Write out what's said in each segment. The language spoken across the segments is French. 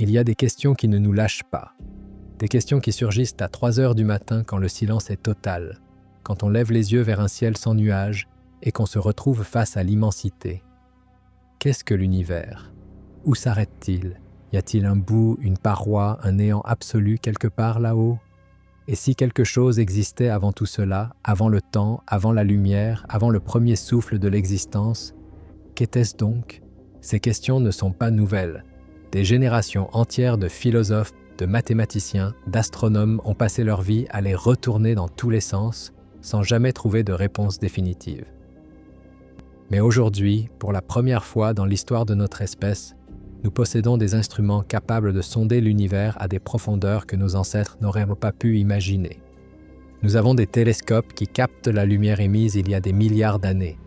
il y a des questions qui ne nous lâchent pas. Des questions qui surgissent à 3 heures du matin quand le silence est total, quand on lève les yeux vers un ciel sans nuages et qu'on se retrouve face à l'immensité. Qu'est-ce que l'univers? Où s'arrête-t-il? Y a-t-il un bout, une paroi, un néant absolu quelque part là-haut? Et si quelque chose existait avant tout cela, avant le temps, avant la lumière, avant le premier souffle de l'existence, qu'était-ce donc? Ces questions ne sont pas nouvelles. Des générations entières de philosophes, de mathématiciens, d'astronomes ont passé leur vie à les retourner dans tous les sens, sans jamais trouver de réponse définitive. Mais aujourd'hui, pour la première fois dans l'histoire de notre espèce, nous possédons des instruments capables de sonder l'univers à des profondeurs que nos ancêtres n'auraient pas pu imaginer. Nous avons des télescopes qui captent la lumière émise il y a des milliards d'années,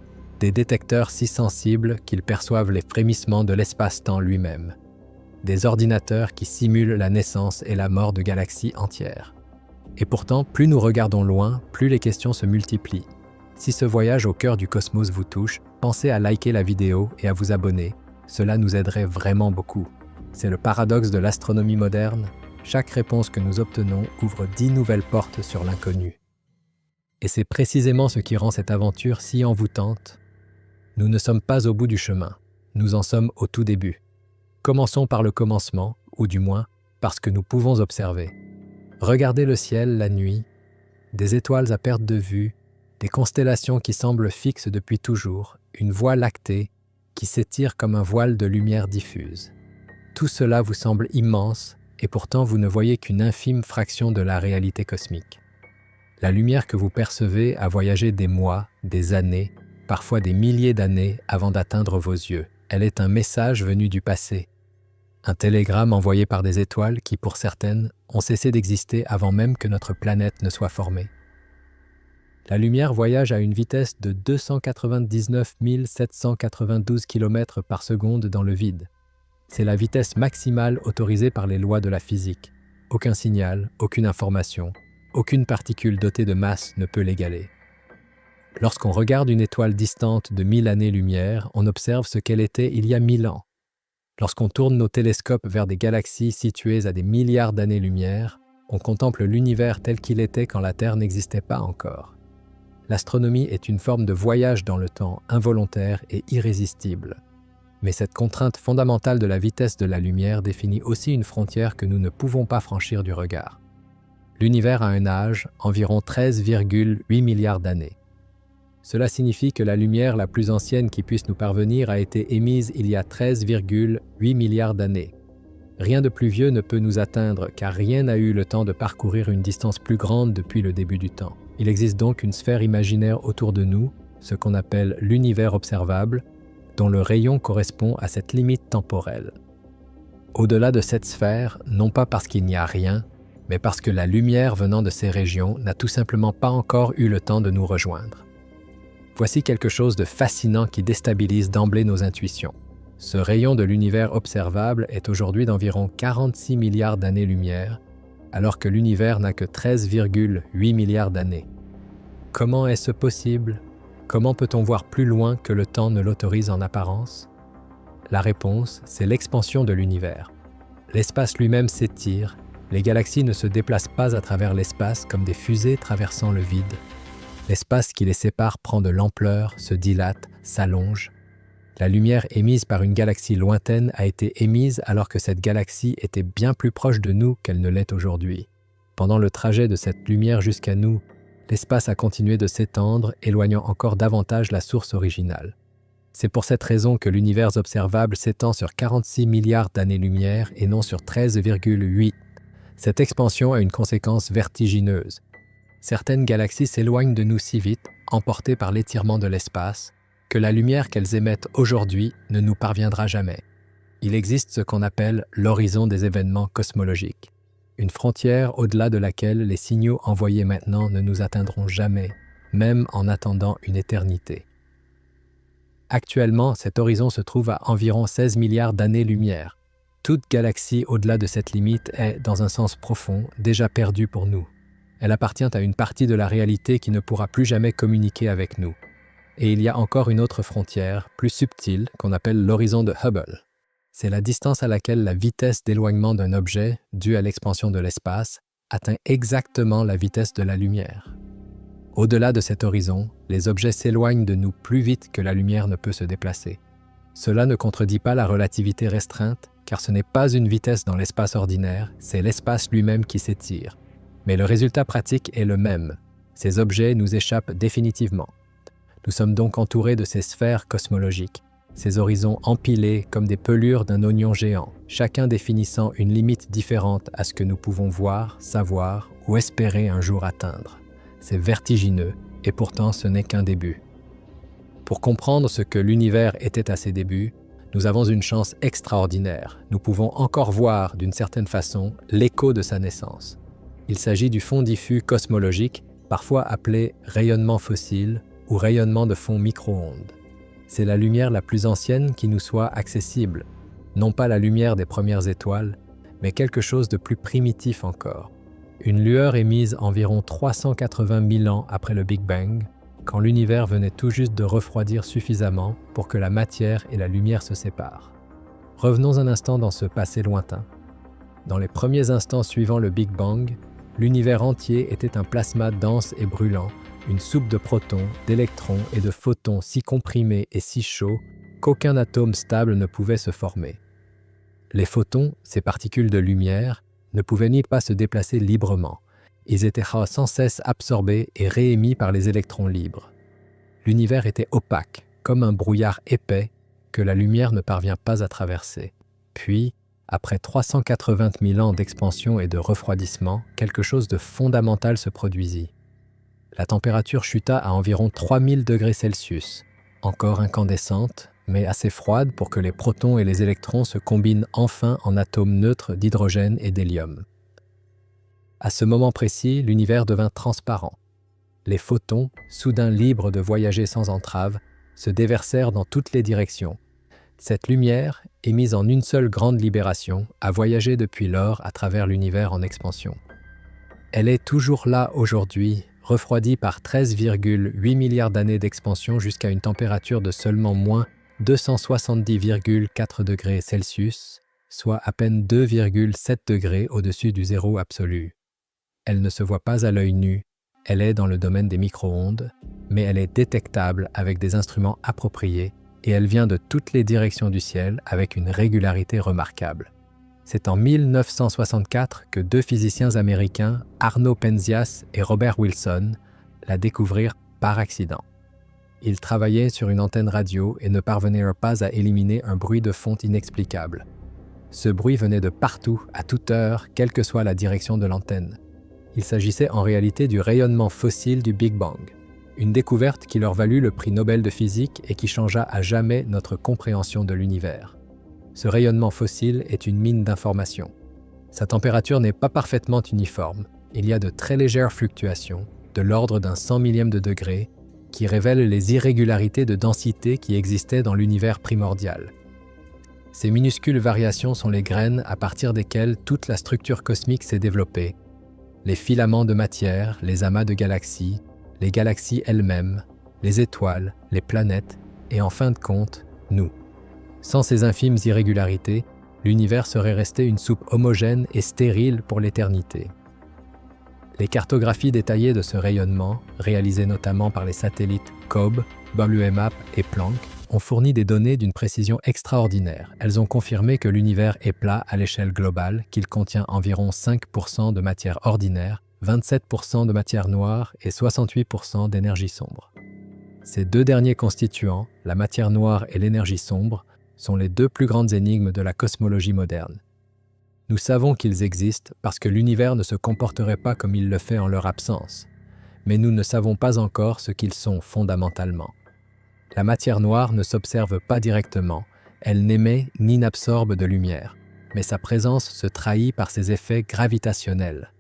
des détecteurs si sensibles qu'ils perçoivent les frémissements de l'espace-temps lui-même, des ordinateurs qui simulent la naissance et la mort de galaxies entières. Et pourtant, plus nous regardons loin, plus les questions se multiplient. Si ce voyage au cœur du cosmos vous touche, pensez à liker la vidéo et à vous abonner. Cela nous aiderait vraiment beaucoup. C'est le paradoxe de l'astronomie moderne. Chaque réponse que nous obtenons ouvre 10 nouvelles portes sur l'inconnu. Et c'est précisément ce qui rend cette aventure si envoûtante. Nous ne sommes pas au bout du chemin, nous en sommes au tout début. Commençons par le commencement, ou du moins, par ce que nous pouvons observer. Regardez le ciel la nuit, des étoiles à perte de vue, des constellations qui semblent fixes depuis toujours, une voie lactée, qui s'étire comme un voile de lumière diffuse. Tout cela vous semble immense, et pourtant vous ne voyez qu'une infime fraction de la réalité cosmique. La lumière que vous percevez a voyagé des mois, des années, parfois des milliers d'années avant d'atteindre vos yeux. Elle est un message venu du passé. Un télégramme envoyé par des étoiles qui, pour certaines, ont cessé d'exister avant même que notre planète ne soit formée. La lumière voyage à une vitesse de 299 792 km par seconde dans le vide. C'est la vitesse maximale autorisée par les lois de la physique. Aucun signal, aucune information, aucune particule dotée de masse ne peut l'égaler. Lorsqu'on regarde une étoile distante de 1000 années-lumière, on observe ce qu'elle était il y a 1000 ans. Lorsqu'on tourne nos télescopes vers des galaxies situées à des milliards d'années-lumière, on contemple l'univers tel qu'il était quand la Terre n'existait pas encore. L'astronomie est une forme de voyage dans le temps involontaire et irrésistible. Mais cette contrainte fondamentale de la vitesse de la lumière définit aussi une frontière que nous ne pouvons pas franchir du regard. L'univers a un âge, environ 13,8 milliards d'années. Cela signifie que la lumière la plus ancienne qui puisse nous parvenir a été émise il y a 13,8 milliards d'années. Rien de plus vieux ne peut nous atteindre car rien n'a eu le temps de parcourir une distance plus grande depuis le début du temps. Il existe donc une sphère imaginaire autour de nous, ce qu'on appelle l'univers observable, dont le rayon correspond à cette limite temporelle. Au-delà de cette sphère, non pas parce qu'il n'y a rien, mais parce que la lumière venant de ces régions n'a tout simplement pas encore eu le temps de nous rejoindre. Voici quelque chose de fascinant qui déstabilise d'emblée nos intuitions. Ce rayon de l'univers observable est aujourd'hui d'environ 46 milliards d'années-lumière, alors que l'univers n'a que 13,8 milliards d'années. Comment est-ce possible? Comment peut-on voir plus loin que le temps ne l'autorise en apparence? La réponse, c'est l'expansion de l'univers. L'espace lui-même s'étire, les galaxies ne se déplacent pas à travers l'espace comme des fusées traversant le vide. L'espace qui les sépare prend de l'ampleur, se dilate, s'allonge. La lumière émise par une galaxie lointaine a été émise alors que cette galaxie était bien plus proche de nous qu'elle ne l'est aujourd'hui. Pendant le trajet de cette lumière jusqu'à nous, l'espace a continué de s'étendre, éloignant encore davantage la source originale. C'est pour cette raison que l'univers observable s'étend sur 46 milliards d'années-lumière et non sur 13,8. Cette expansion a une conséquence vertigineuse. Certaines galaxies s'éloignent de nous si vite, emportées par l'étirement de l'espace, que la lumière qu'elles émettent aujourd'hui ne nous parviendra jamais. Il existe ce qu'on appelle l'horizon des événements cosmologiques, une frontière au-delà de laquelle les signaux envoyés maintenant ne nous atteindront jamais, même en attendant une éternité. Actuellement, cet horizon se trouve à environ 16 milliards d'années-lumière. Toute galaxie au-delà de cette limite est, dans un sens profond, déjà perdue pour nous. Elle appartient à une partie de la réalité qui ne pourra plus jamais communiquer avec nous. Et il y a encore une autre frontière, plus subtile, qu'on appelle l'horizon de Hubble. C'est la distance à laquelle la vitesse d'éloignement d'un objet, due à l'expansion de l'espace, atteint exactement la vitesse de la lumière. Au-delà de cet horizon, les objets s'éloignent de nous plus vite que la lumière ne peut se déplacer. Cela ne contredit pas la relativité restreinte, car ce n'est pas une vitesse dans l'espace ordinaire, c'est l'espace lui-même qui s'étire. Mais le résultat pratique est le même. Ces objets nous échappent définitivement. Nous sommes donc entourés de ces sphères cosmologiques, ces horizons empilés comme des pelures d'un oignon géant, chacun définissant une limite différente à ce que nous pouvons voir, savoir ou espérer un jour atteindre. C'est vertigineux, et pourtant ce n'est qu'un début. Pour comprendre ce que l'univers était à ses débuts, nous avons une chance extraordinaire. Nous pouvons encore voir, d'une certaine façon, l'écho de sa naissance. Il s'agit du fond diffus cosmologique, parfois appelé rayonnement fossile ou rayonnement de fond micro-ondes. C'est la lumière la plus ancienne qui nous soit accessible, non pas la lumière des premières étoiles, mais quelque chose de plus primitif encore. Une lueur émise environ 380 000 ans après le Big Bang, quand l'univers venait tout juste de refroidir suffisamment pour que la matière et la lumière se séparent. Revenons un instant dans ce passé lointain. Dans les premiers instants suivant le Big Bang, l'univers entier était un plasma dense et brûlant, une soupe de protons, d'électrons et de photons si comprimés et si chauds qu'aucun atome stable ne pouvait se former. Les photons, ces particules de lumière, ne pouvaient ni pas se déplacer librement. Ils étaient sans cesse absorbés et réémis par les électrons libres. L'univers était opaque, comme un brouillard épais que la lumière ne parvient pas à traverser. Puis, après 380 000 ans d'expansion et de refroidissement, quelque chose de fondamental se produisit. La température chuta à environ 3000 degrés Celsius, encore incandescente, mais assez froide pour que les protons et les électrons se combinent enfin en atomes neutres d'hydrogène et d'hélium. À ce moment précis, l'univers devint transparent. Les photons, soudain libres de voyager sans entrave, se déversèrent dans toutes les directions. Cette lumière, émise en une seule grande libération, a voyagé depuis lors à travers l'univers en expansion. Elle est toujours là aujourd'hui, refroidie par 13,8 milliards d'années d'expansion jusqu'à une température de seulement moins 270,4 degrés Celsius, soit à peine 2,7 degrés au-dessus du zéro absolu. Elle ne se voit pas à l'œil nu, elle est dans le domaine des micro-ondes, mais elle est détectable avec des instruments appropriés et elle vient de toutes les directions du ciel avec une régularité remarquable. C'est en 1964 que deux physiciens américains, Arno Penzias et Robert Wilson, la découvrirent par accident. Ils travaillaient sur une antenne radio et ne parvenaient pas à éliminer un bruit de fond inexplicable. Ce bruit venait de partout, à toute heure, quelle que soit la direction de l'antenne. Il s'agissait en réalité du rayonnement fossile du Big Bang, une découverte qui leur valut le prix Nobel de physique et qui changea à jamais notre compréhension de l'univers. Ce rayonnement fossile est une mine d'informations. Sa température n'est pas parfaitement uniforme. Il y a de très légères fluctuations, de l'ordre d'un 100 millième de degré, qui révèlent les irrégularités de densité qui existaient dans l'univers primordial. Ces minuscules variations sont les graines à partir desquelles toute la structure cosmique s'est développée. Les filaments de matière, les amas de galaxies, les galaxies elles-mêmes, les étoiles, les planètes et en fin de compte, nous. Sans ces infimes irrégularités, l'univers serait resté une soupe homogène et stérile pour l'éternité. Les cartographies détaillées de ce rayonnement, réalisées notamment par les satellites COBE, WMAP et Planck, ont fourni des données d'une précision extraordinaire. Elles ont confirmé que l'univers est plat à l'échelle globale, qu'il contient environ 5% de matière ordinaire, 27% de matière noire et 68% d'énergie sombre. Ces deux derniers constituants, la matière noire et l'énergie sombre, sont les deux plus grandes énigmes de la cosmologie moderne. Nous savons qu'ils existent parce que l'univers ne se comporterait pas comme il le fait en leur absence, mais nous ne savons pas encore ce qu'ils sont fondamentalement. La matière noire ne s'observe pas directement, elle n'émet ni n'absorbe de lumière, mais sa présence se trahit par ses effets gravitationnels.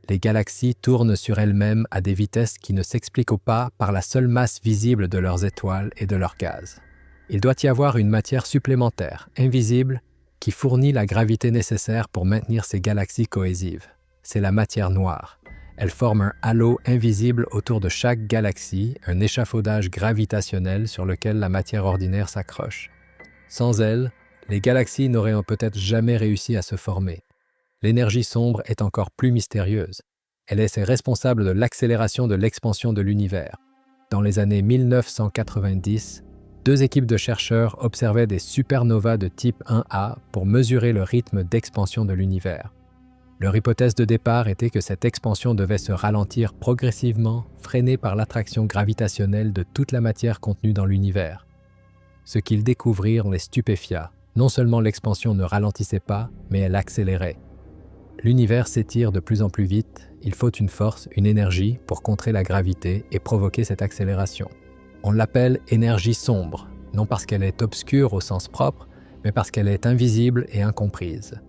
Les galaxies tournent sur elles-mêmes à des vitesses qui ne s'expliquent pas par la seule masse visible de leurs étoiles et de leurs gaz. Il doit y avoir une matière supplémentaire, invisible, qui fournit la gravité nécessaire pour maintenir ces galaxies cohésives. C'est la matière noire. Elle forme un halo invisible autour de chaque galaxie, un échafaudage gravitationnel sur lequel la matière ordinaire s'accroche. Sans elle, les galaxies n'auraient peut-être jamais réussi à se former. L'énergie sombre est encore plus mystérieuse. Elle est responsable de l'accélération de l'expansion de l'univers. Dans les années 1990, 2 équipes de chercheurs observaient des supernovas de type 1A pour mesurer le rythme d'expansion de l'univers. Leur hypothèse de départ était que cette expansion devait se ralentir progressivement, freinée par l'attraction gravitationnelle de toute la matière contenue dans l'univers. Ce qu'ils découvrirent les stupéfia. Non seulement l'expansion ne ralentissait pas, mais elle accélérait. L'univers s'étire de plus en plus vite, il faut une force, une énergie pour contrer la gravité et provoquer cette accélération. On l'appelle énergie sombre, non parce qu'elle est obscure au sens propre, mais parce qu'elle est invisible et incomprise.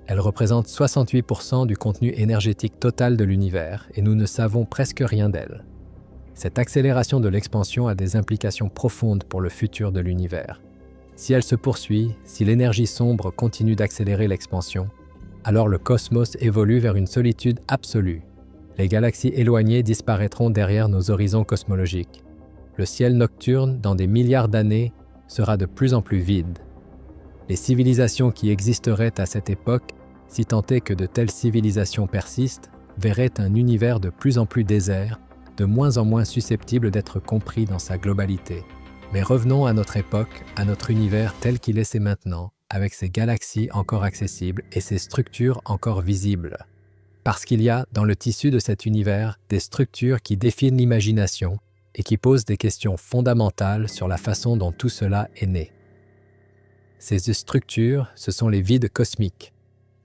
Elle représente 68% du contenu énergétique total de l'univers et nous ne savons presque rien d'elle. Cette accélération de l'expansion a des implications profondes pour le futur de l'univers. Si elle se poursuit, si l'énergie sombre continue d'accélérer l'expansion, alors le cosmos évolue vers une solitude absolue. Les galaxies éloignées disparaîtront derrière nos horizons cosmologiques. Le ciel nocturne, dans des milliards d'années, sera de plus en plus vide. Les civilisations qui existeraient à cette époque, si tant est que de telles civilisations persistent, verraient un univers de plus en plus désert, de moins en moins susceptible d'être compris dans sa globalité. Mais revenons à notre époque, à notre univers tel qu'il est maintenant, avec ses galaxies encore accessibles et ses structures encore visibles. Parce qu'il y a, dans le tissu de cet univers, des structures qui défient l'imagination et qui posent des questions fondamentales sur la façon dont tout cela est né. Ces structures, ce sont les vides cosmiques.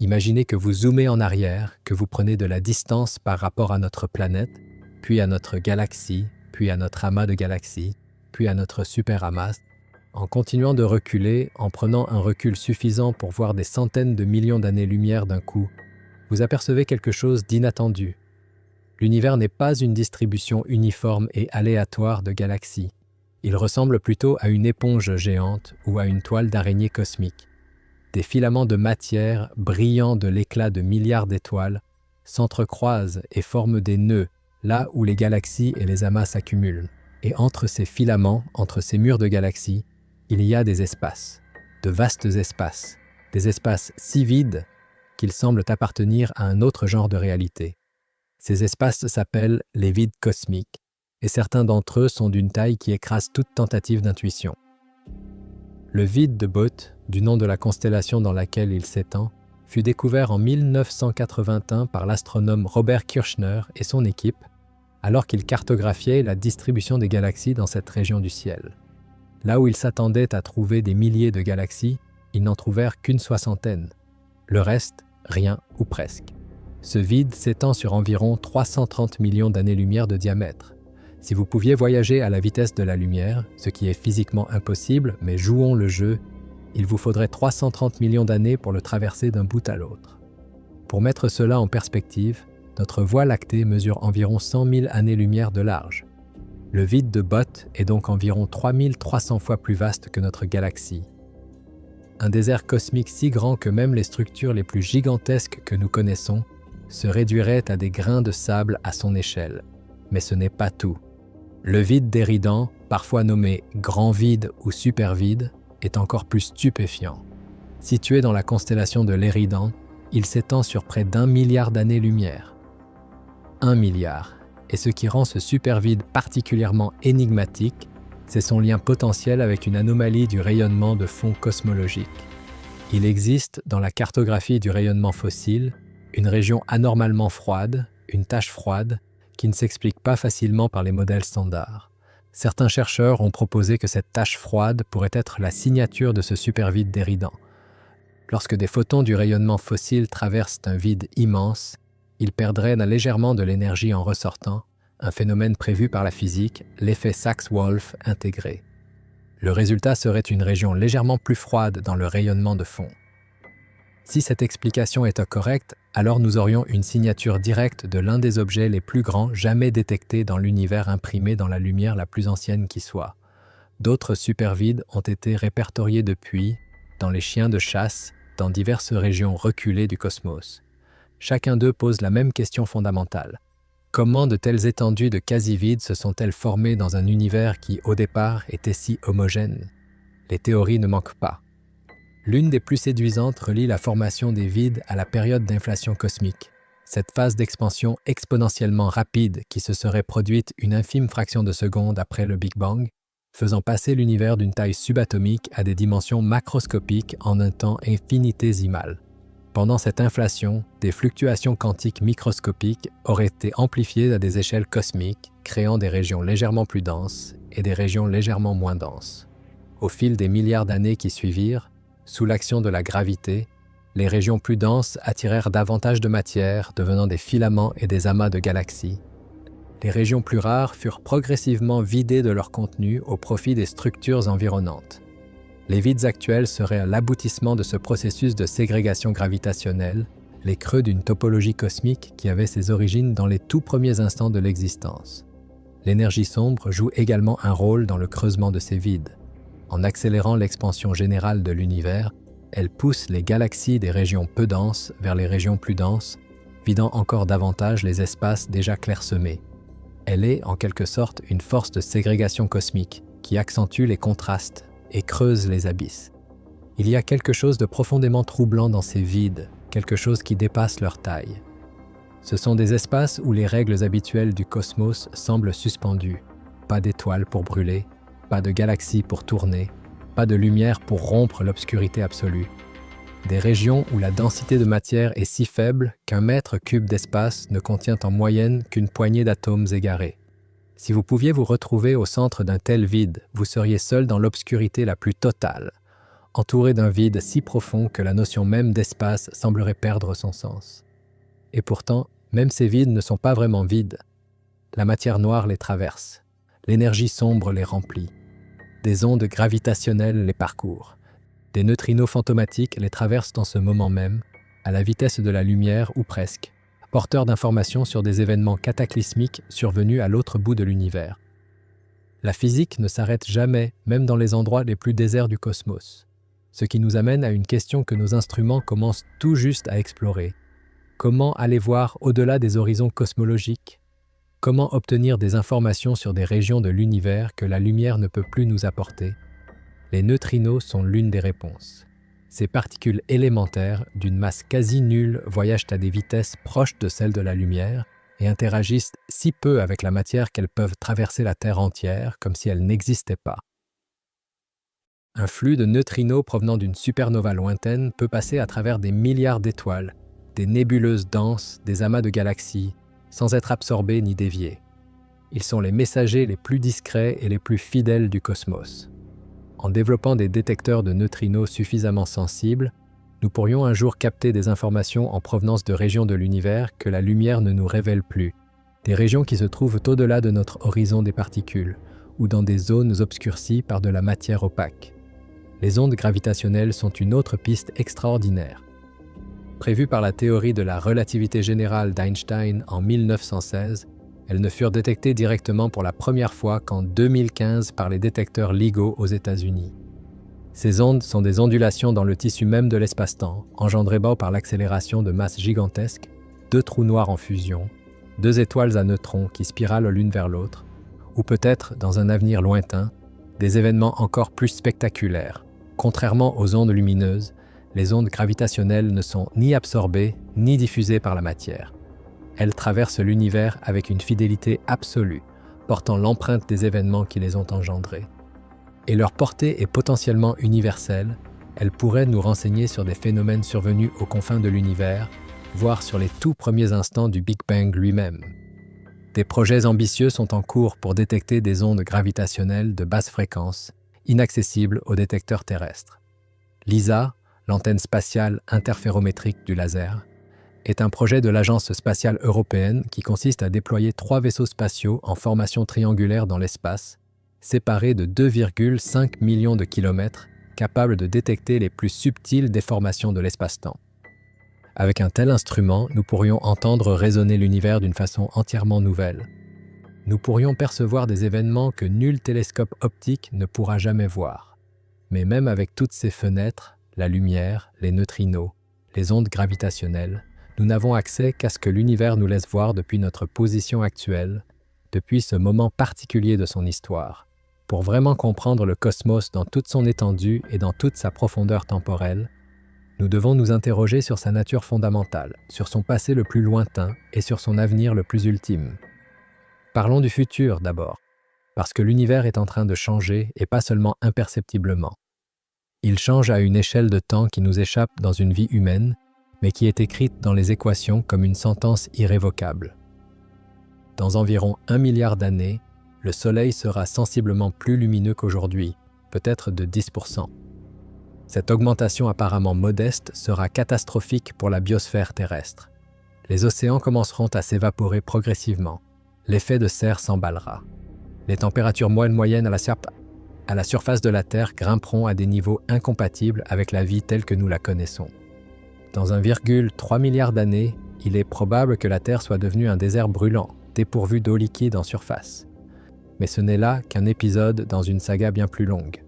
Imaginez que vous zoomez en arrière, que vous prenez de la distance par rapport à notre planète, puis à notre galaxie, puis à notre amas de galaxies, puis à notre superamas. En continuant de reculer, en prenant un recul suffisant pour voir des centaines de millions d'années-lumière d'un coup, vous apercevez quelque chose d'inattendu. L'univers n'est pas une distribution uniforme et aléatoire de galaxies. Il ressemble plutôt à une éponge géante ou à une toile d'araignée cosmique. Des filaments de matière, brillant de l'éclat de milliards d'étoiles, s'entrecroisent et forment des nœuds, là où les galaxies et les amas s'accumulent. Et entre ces filaments, entre ces murs de galaxies, il y a des espaces, de vastes espaces, des espaces si vides qu'ils semblent appartenir à un autre genre de réalité. Ces espaces s'appellent les vides cosmiques, et certains d'entre eux sont d'une taille qui écrase toute tentative d'intuition. Le vide de Boote, du nom de la constellation dans laquelle il s'étend, fut découvert en 1981 par l'astronome Robert Kirshner et son équipe, alors qu'il cartographiait la distribution des galaxies dans cette région du ciel. Là où ils s'attendaient à trouver des milliers de galaxies, ils n'en trouvèrent qu'une soixantaine. Le reste, rien ou presque. Ce vide s'étend sur environ 330 millions d'années-lumière de diamètre. Si vous pouviez voyager à la vitesse de la lumière, ce qui est physiquement impossible, mais jouons le jeu, il vous faudrait 330 millions d'années pour le traverser d'un bout à l'autre. Pour mettre cela en perspective, notre Voie lactée mesure environ 100 000 années-lumière de large. Le vide de Boote est donc environ 3300 fois plus vaste que notre galaxie. Un désert cosmique si grand que même les structures les plus gigantesques que nous connaissons se réduiraient à des grains de sable à son échelle. Mais ce n'est pas tout. Le vide d'Éridan, parfois nommé grand vide ou super vide, est encore plus stupéfiant. Situé dans la constellation de l'Éridan, il s'étend sur près d'1 milliard d'années-lumière. 1 milliard. Et ce qui rend ce supervide particulièrement énigmatique, c'est son lien potentiel avec une anomalie du rayonnement de fond cosmologique. Il existe, dans la cartographie du rayonnement fossile, une région anormalement froide, une tache froide, qui ne s'explique pas facilement par les modèles standards. Certains chercheurs ont proposé que cette tache froide pourrait être la signature de ce supervide d'Éridan. Lorsque des photons du rayonnement fossile traversent un vide immense, ils perdraient légèrement de l'énergie en ressortant, un phénomène prévu par la physique, l'effet Sachs-Wolf intégré. Le résultat serait une région légèrement plus froide dans le rayonnement de fond. Si cette explication est correcte, alors nous aurions une signature directe de l'un des objets les plus grands jamais détectés dans l'univers imprimé dans la lumière la plus ancienne qui soit. D'autres supervides ont été répertoriés depuis, dans les chiens de chasse, dans diverses régions reculées du cosmos. Chacun d'eux pose la même question fondamentale. Comment de telles étendues de quasi-vide se sont-elles formées dans un univers qui, au départ, était si homogène ? Les théories ne manquent pas. L'une des plus séduisantes relie la formation des vides à la période d'inflation cosmique, cette phase d'expansion exponentiellement rapide qui se serait produite une infime fraction de seconde après le Big Bang, faisant passer l'univers d'une taille subatomique à des dimensions macroscopiques en un temps infinitésimal. Pendant cette inflation, des fluctuations quantiques microscopiques auraient été amplifiées à des échelles cosmiques, créant des régions légèrement plus denses et des régions légèrement moins denses. Au fil des milliards d'années qui suivirent, sous l'action de la gravité, les régions plus denses attirèrent davantage de matière, devenant des filaments et des amas de galaxies. Les régions plus rares furent progressivement vidées de leur contenu au profit des structures environnantes. Les vides actuels seraient l'aboutissement de ce processus de ségrégation gravitationnelle, les creux d'une topologie cosmique qui avait ses origines dans les tout premiers instants de l'existence. L'énergie sombre joue également un rôle dans le creusement de ces vides. En accélérant l'expansion générale de l'univers, elle pousse les galaxies des régions peu denses vers les régions plus denses, vidant encore davantage les espaces déjà clairsemés. Elle est, en quelque sorte, une force de ségrégation cosmique qui accentue les contrastes et creuse les abysses. Il y a quelque chose de profondément troublant dans ces vides, quelque chose qui dépasse leur taille. Ce sont des espaces où les règles habituelles du cosmos semblent suspendues. Pas d'étoiles pour brûler, pas de galaxies pour tourner, pas de lumière pour rompre l'obscurité absolue. Des régions où la densité de matière est si faible qu'un mètre cube d'espace ne contient en moyenne qu'une poignée d'atomes égarés. Si vous pouviez vous retrouver au centre d'un tel vide, vous seriez seul dans l'obscurité la plus totale, entouré d'un vide si profond que la notion même d'espace semblerait perdre son sens. Et pourtant, même ces vides ne sont pas vraiment vides. La matière noire les traverse, l'énergie sombre les remplit, des ondes gravitationnelles les parcourent, des neutrinos fantomatiques les traversent en ce moment même, à la vitesse de la lumière ou presque, porteurs d'informations sur des événements cataclysmiques survenus à l'autre bout de l'univers. La physique ne s'arrête jamais, même dans les endroits les plus déserts du cosmos. Ce qui nous amène à une question que nos instruments commencent tout juste à explorer. Comment aller voir au-delà des horizons cosmologiques ? Comment obtenir des informations sur des régions de l'univers que la lumière ne peut plus nous apporter ? Les neutrinos sont l'une des réponses. Ces particules élémentaires, d'une masse quasi nulle, voyagent à des vitesses proches de celles de la lumière et interagissent si peu avec la matière qu'elles peuvent traverser la Terre entière comme si elles n'existaient pas. Un flux de neutrinos provenant d'une supernova lointaine peut passer à travers des milliards d'étoiles, des nébuleuses denses, des amas de galaxies, sans être absorbés ni déviés. Ils sont les messagers les plus discrets et les plus fidèles du cosmos. En développant des détecteurs de neutrinos suffisamment sensibles, nous pourrions un jour capter des informations en provenance de régions de l'univers que la lumière ne nous révèle plus, des régions qui se trouvent au-delà de notre horizon des particules, ou dans des zones obscurcies par de la matière opaque. Les ondes gravitationnelles sont une autre piste extraordinaire. Prévues par la théorie de la relativité générale d'Einstein en 1916, elles ne furent détectées directement pour la première fois qu'en 2015 par les détecteurs LIGO aux États-Unis. Ces ondes sont des ondulations dans le tissu même de l'espace-temps, engendrées par l'accélération de masses gigantesques, deux trous noirs en fusion, deux étoiles à neutrons qui spiralent l'une vers l'autre, ou peut-être, dans un avenir lointain, des événements encore plus spectaculaires. Contrairement aux ondes lumineuses, les ondes gravitationnelles ne sont ni absorbées ni diffusées par la matière. Elles traversent l'univers avec une fidélité absolue, portant l'empreinte des événements qui les ont engendrés. Et leur portée est potentiellement universelle, elles pourraient nous renseigner sur des phénomènes survenus aux confins de l'univers, voire sur les tout premiers instants du Big Bang lui-même. Des projets ambitieux sont en cours pour détecter des ondes gravitationnelles de basse fréquence, inaccessibles aux détecteurs terrestres. LISA, l'antenne spatiale interférométrique du laser, est un projet de l'Agence spatiale européenne qui consiste à déployer 3 vaisseaux spatiaux en formation triangulaire dans l'espace, séparés de 2,5 millions de kilomètres, capables de détecter les plus subtiles déformations de l'espace-temps. Avec un tel instrument, nous pourrions entendre résonner l'univers d'une façon entièrement nouvelle. Nous pourrions percevoir des événements que nul télescope optique ne pourra jamais voir. Mais même avec toutes ces fenêtres, la lumière, les neutrinos, les ondes gravitationnelles, nous n'avons accès qu'à ce que l'univers nous laisse voir depuis notre position actuelle, depuis ce moment particulier de son histoire. Pour vraiment comprendre le cosmos dans toute son étendue et dans toute sa profondeur temporelle, nous devons nous interroger sur sa nature fondamentale, sur son passé le plus lointain et sur son avenir le plus ultime. Parlons du futur d'abord, parce que l'univers est en train de changer et pas seulement imperceptiblement. Il change à une échelle de temps qui nous échappe dans une vie humaine, mais qui est écrite dans les équations comme une sentence irrévocable. Dans environ 1 milliard d'années, le Soleil sera sensiblement plus lumineux qu'aujourd'hui, peut-être de 10%. Cette augmentation apparemment modeste sera catastrophique pour la biosphère terrestre. Les océans commenceront à s'évaporer progressivement. L'effet de serre s'emballera. Les températures moyennes à la surface de la Terre grimperont à des niveaux incompatibles avec la vie telle que nous la connaissons. Dans 1,3 milliard d'années, il est probable que la Terre soit devenue un désert brûlant, dépourvu d'eau liquide en surface. Mais ce n'est là qu'un épisode dans une saga bien plus longue.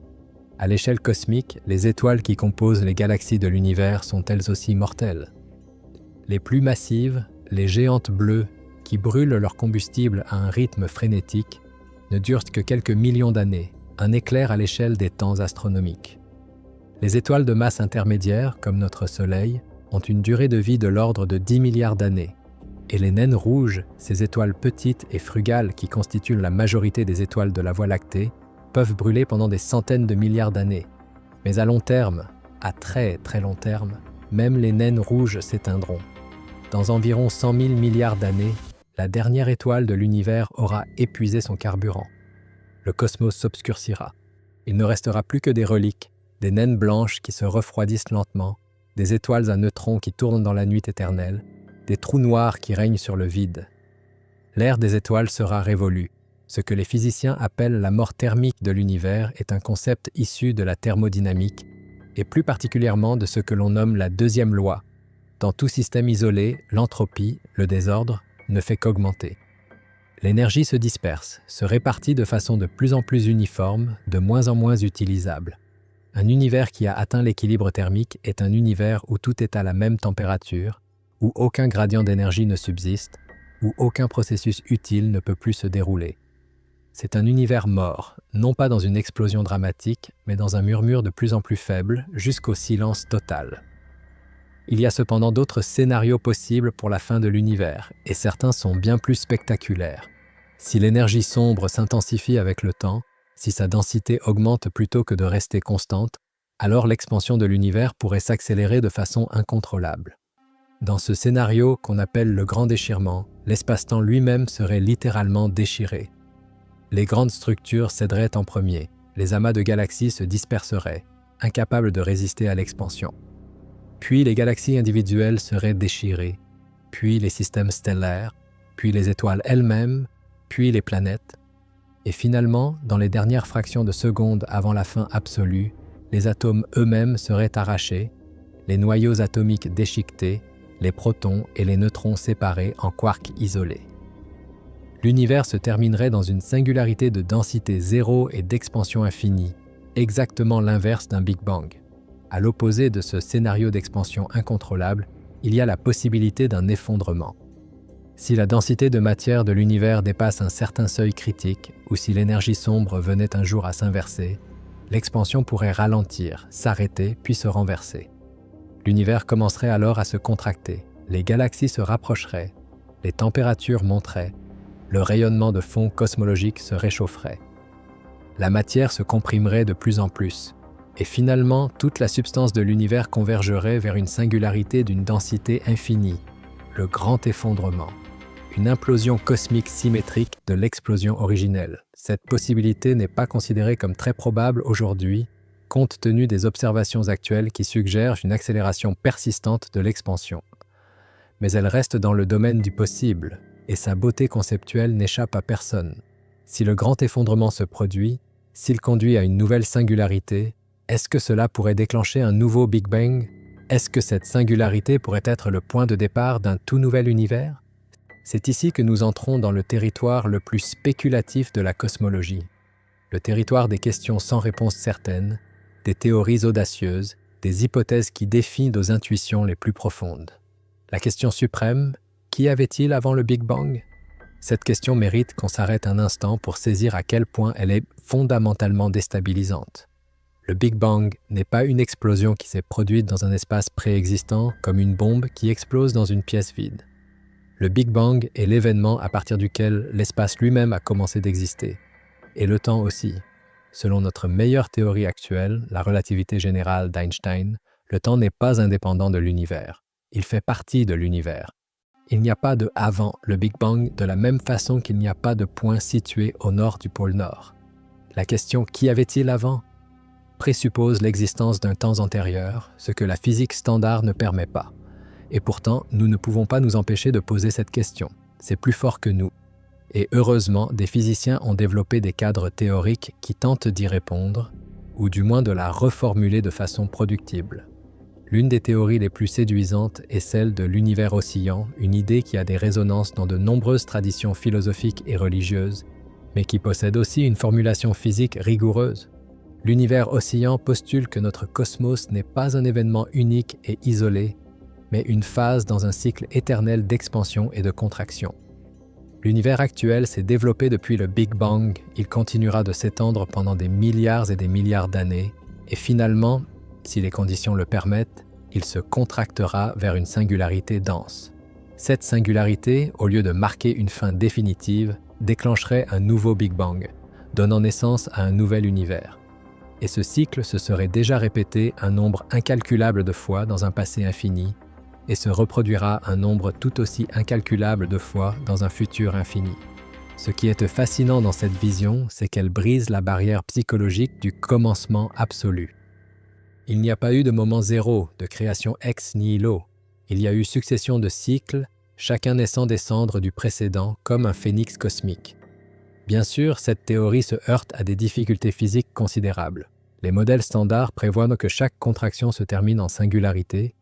À l'échelle cosmique, les étoiles qui composent les galaxies de l'univers sont elles aussi mortelles. Les plus massives, les géantes bleues, qui brûlent leur combustible à un rythme frénétique, ne durent que quelques millions d'années, un éclair à l'échelle des temps astronomiques. Les étoiles de masse intermédiaire, comme notre Soleil, ont une durée de vie de l'ordre de 10 milliards d'années. Et les naines rouges, ces étoiles petites et frugales qui constituent la majorité des étoiles de la Voie lactée, peuvent brûler pendant des centaines de milliards d'années. Mais à long terme, à très très long terme, même les naines rouges s'éteindront. Dans environ 100 000 milliards d'années, la dernière étoile de l'univers aura épuisé son carburant. Le cosmos s'obscurcira. Il ne restera plus que des reliques, des naines blanches qui se refroidissent lentement, des étoiles à neutrons qui tournent dans la nuit éternelle, des trous noirs qui règnent sur le vide. L'ère des étoiles sera révolue. Ce que les physiciens appellent la mort thermique de l'univers est un concept issu de la thermodynamique, et plus particulièrement de ce que l'on nomme la deuxième loi. Dans tout système isolé, l'entropie, le désordre, ne fait qu'augmenter. L'énergie se disperse, se répartit de façon de plus en plus uniforme, de moins en moins utilisable. Un univers qui a atteint l'équilibre thermique est un univers où tout est à la même température, où aucun gradient d'énergie ne subsiste, où aucun processus utile ne peut plus se dérouler. C'est un univers mort, non pas dans une explosion dramatique, mais dans un murmure de plus en plus faible, jusqu'au silence total. Il y a cependant d'autres scénarios possibles pour la fin de l'univers, et certains sont bien plus spectaculaires. Si l'énergie sombre s'intensifie avec le temps, si sa densité augmente plutôt que de rester constante, alors l'expansion de l'univers pourrait s'accélérer de façon incontrôlable. Dans ce scénario qu'on appelle le grand déchirement, l'espace-temps lui-même serait littéralement déchiré. Les grandes structures céderaient en premier, les amas de galaxies se disperseraient, incapables de résister à l'expansion. Puis les galaxies individuelles seraient déchirées, puis les systèmes stellaires, puis les étoiles elles-mêmes, puis les planètes. Et finalement, dans les dernières fractions de secondes avant la fin absolue, les atomes eux-mêmes seraient arrachés, les noyaux atomiques déchiquetés, les protons et les neutrons séparés en quarks isolés. L'univers se terminerait dans une singularité de densité zéro et d'expansion infinie, exactement l'inverse d'un Big Bang. À l'opposé de ce scénario d'expansion incontrôlable, il y a la possibilité d'un effondrement. Si la densité de matière de l'univers dépasse un certain seuil critique, ou si l'énergie sombre venait un jour à s'inverser, l'expansion pourrait ralentir, s'arrêter, puis se renverser. L'univers commencerait alors à se contracter, les galaxies se rapprocheraient, les températures monteraient, le rayonnement de fond cosmologique se réchaufferait. La matière se comprimerait de plus en plus, et finalement toute la substance de l'univers convergerait vers une singularité d'une densité infinie, le grand effondrement, une implosion cosmique symétrique de l'explosion originelle. Cette possibilité n'est pas considérée comme très probable aujourd'hui, compte tenu des observations actuelles qui suggèrent une accélération persistante de l'expansion. Mais elle reste dans le domaine du possible, et sa beauté conceptuelle n'échappe à personne. Si le grand effondrement se produit, s'il conduit à une nouvelle singularité, est-ce que cela pourrait déclencher un nouveau Big Bang? Est-ce que cette singularité pourrait être le point de départ d'un tout nouvel univers? C'est ici que nous entrons dans le territoire le plus spéculatif de la cosmologie, le territoire des questions sans réponse certaine, des théories audacieuses, des hypothèses qui défient nos intuitions les plus profondes. La question suprême, qu'y avait-il avant le Big Bang? Cette question mérite qu'on s'arrête un instant pour saisir à quel point elle est fondamentalement déstabilisante. Le Big Bang n'est pas une explosion qui s'est produite dans un espace préexistant comme une bombe qui explose dans une pièce vide. Le Big Bang est l'événement à partir duquel l'espace lui-même a commencé d'exister, et le temps aussi. Selon notre meilleure théorie actuelle, la relativité générale d'Einstein, le temps n'est pas indépendant de l'univers. Il fait partie de l'univers. Il n'y a pas de avant le Big Bang de la même façon qu'il n'y a pas de point situé au nord du pôle Nord. La question « qu'y avait-il avant ?» présuppose l'existence d'un temps antérieur, ce que la physique standard ne permet pas. Et pourtant, nous ne pouvons pas nous empêcher de poser cette question. C'est plus fort que nous. Et heureusement, des physiciens ont développé des cadres théoriques qui tentent d'y répondre, ou du moins de la reformuler de façon productible. L'une des théories les plus séduisantes est celle de l'univers oscillant, une idée qui a des résonances dans de nombreuses traditions philosophiques et religieuses, mais qui possède aussi une formulation physique rigoureuse. L'univers oscillant postule que notre cosmos n'est pas un événement unique et isolé, mais une phase dans un cycle éternel d'expansion et de contraction. L'univers actuel s'est développé depuis le Big Bang, il continuera de s'étendre pendant des milliards et des milliards d'années, et finalement, si les conditions le permettent, il se contractera vers une singularité dense. Cette singularité, au lieu de marquer une fin définitive, déclencherait un nouveau Big Bang, donnant naissance à un nouvel univers. Et ce cycle se serait déjà répété un nombre incalculable de fois dans un passé infini, et se reproduira un nombre tout aussi incalculable de fois dans un futur infini. Ce qui est fascinant dans cette vision, c'est qu'elle brise la barrière psychologique du commencement absolu. Il n'y a pas eu de moment zéro, de création ex nihilo. Il y a eu succession de cycles, chacun naissant des cendres du précédent comme un phénix cosmique. Bien sûr, cette théorie se heurte à des difficultés physiques considérables. Les modèles standards prévoient que chaque contraction se termine en singularité,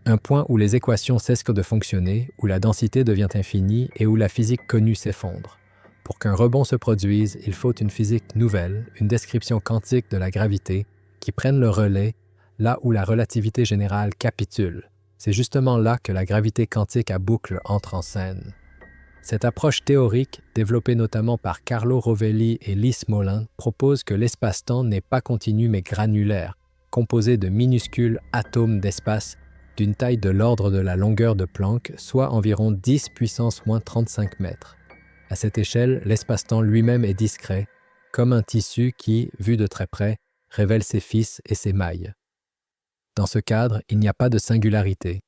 un point où les équations cessent de fonctionner, où la densité devient infinie et où la physique connue s'effondre. Pour qu'un rebond se produise, il faut une physique nouvelle, une description quantique de la gravité, qui prenne le relais là où la relativité générale capitule. C'est justement là que la gravité quantique à boucle entre en scène. Cette approche théorique, développée notamment par Carlo Rovelli et Lee Smolin, propose que l'espace-temps n'est pas continu mais granulaire, composé de minuscules atomes d'espace d'une taille de l'ordre de la longueur de Planck, soit environ 10 puissance moins 35 mètres. À cette échelle, l'espace-temps lui-même est discret, comme un tissu qui, vu de très près, révèle ses fils et ses mailles. Dans ce cadre, il n'y a pas de singularité.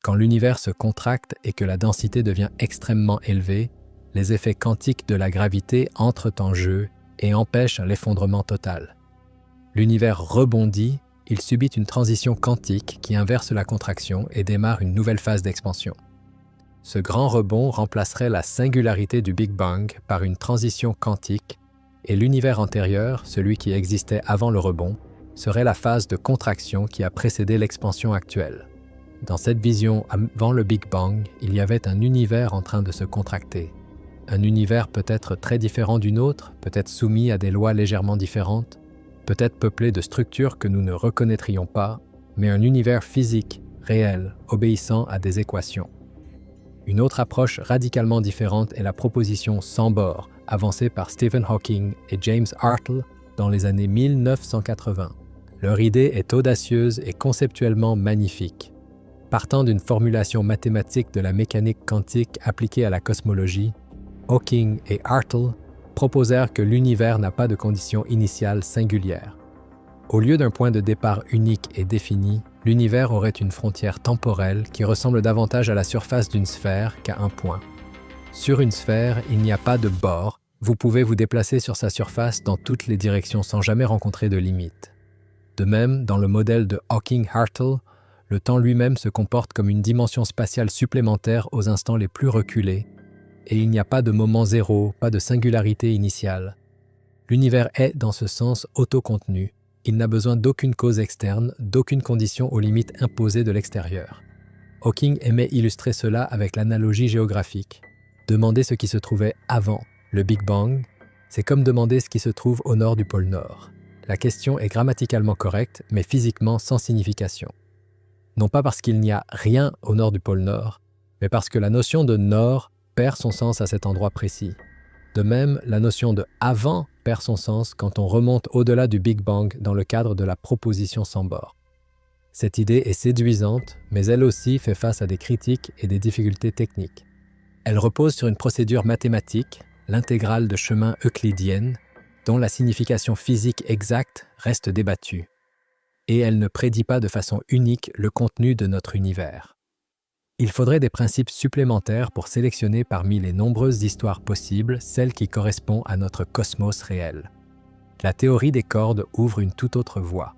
Quand l'univers se contracte et que la densité devient extrêmement élevée, les effets quantiques de la gravité entrent en jeu et empêchent l'effondrement total. L'univers rebondit, il subit une transition quantique qui inverse la contraction et démarre une nouvelle phase d'expansion. Ce grand rebond remplacerait la singularité du Big Bang par une transition quantique et l'univers antérieur, celui qui existait avant le rebond, serait la phase de contraction qui a précédé l'expansion actuelle. Dans cette vision, avant le Big Bang, il y avait un univers en train de se contracter. Un univers peut-être très différent d'une autre, peut-être soumis à des lois légèrement différentes, peut-être peuplé de structures que nous ne reconnaîtrions pas, mais un univers physique, réel, obéissant à des équations. Une autre approche radicalement différente est la proposition sans bord, avancée par Stephen Hawking et James Hartle dans les années 1980. Leur idée est audacieuse et conceptuellement magnifique. Partant d'une formulation mathématique de la mécanique quantique appliquée à la cosmologie, Hawking et Hartle proposèrent que l'univers n'a pas de condition initiale singulière. Au lieu d'un point de départ unique et défini, l'univers aurait une frontière temporelle qui ressemble davantage à la surface d'une sphère qu'à un point. Sur une sphère, il n'y a pas de bord, vous pouvez vous déplacer sur sa surface dans toutes les directions sans jamais rencontrer de limite. De même, dans le modèle de Hawking-Hartle, le temps lui-même se comporte comme une dimension spatiale supplémentaire aux instants les plus reculés, et il n'y a pas de moment zéro, pas de singularité initiale. L'univers est, dans ce sens, autocontenu. Il n'a besoin d'aucune cause externe, d'aucune condition aux limites imposées de l'extérieur. Hawking aimait illustrer cela avec l'analogie géographique. Demander ce qui se trouvait avant le Big Bang, c'est comme demander ce qui se trouve au nord du pôle Nord. La question est grammaticalement correcte, mais physiquement sans signification. Non pas parce qu'il n'y a rien au nord du pôle Nord, mais parce que la notion de nord perd son sens à cet endroit précis. De même, la notion de avant perd son sens quand on remonte au-delà du Big Bang dans le cadre de la proposition sans bord. Cette idée est séduisante, mais elle aussi fait face à des critiques et des difficultés techniques. Elle repose sur une procédure mathématique, l'intégrale de chemin euclidienne, dont la signification physique exacte reste débattue. Et elle ne prédit pas de façon unique le contenu de notre univers. Il faudrait des principes supplémentaires pour sélectionner parmi les nombreuses histoires possibles celle qui correspond à notre cosmos réel. La théorie des cordes ouvre une toute autre voie.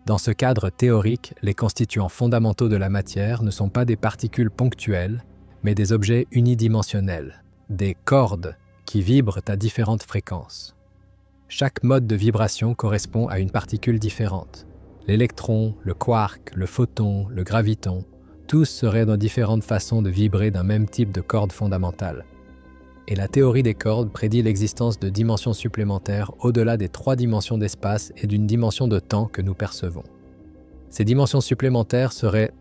Dans ce cadre théorique, les constituants fondamentaux de la matière ne sont pas des particules ponctuelles, mais des objets unidimensionnels, des cordes qui vibrent à différentes fréquences. Chaque mode de vibration correspond à une particule différente. L'électron, le quark, le photon, le graviton, tous seraient dans différentes façons de vibrer d'un même type de corde fondamentale. Et la théorie des cordes prédit l'existence de dimensions supplémentaires au-delà des 3 dimensions d'espace et d'une dimension de temps que nous percevons. Ces dimensions supplémentaires seraient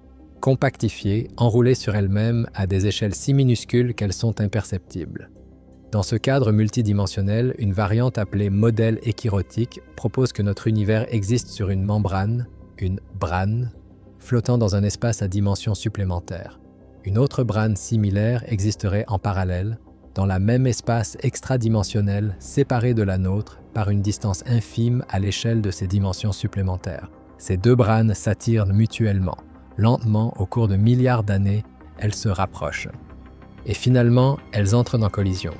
compactifiées, enroulées sur elles-mêmes à des échelles si minuscules qu'elles sont imperceptibles. Dans ce cadre multidimensionnel, une variante appelée modèle échirotique propose que notre univers existe sur une membrane, une brane, flottant dans un espace à dimensions supplémentaires. Une autre brane similaire existerait en parallèle, dans la même espace extradimensionnel séparé de la nôtre par une distance infime à l'échelle de ces dimensions supplémentaires. Ces 2 branes s'attirent mutuellement. Lentement, au cours de milliards d'années, elles se rapprochent. Et finalement, elles entrent en collision.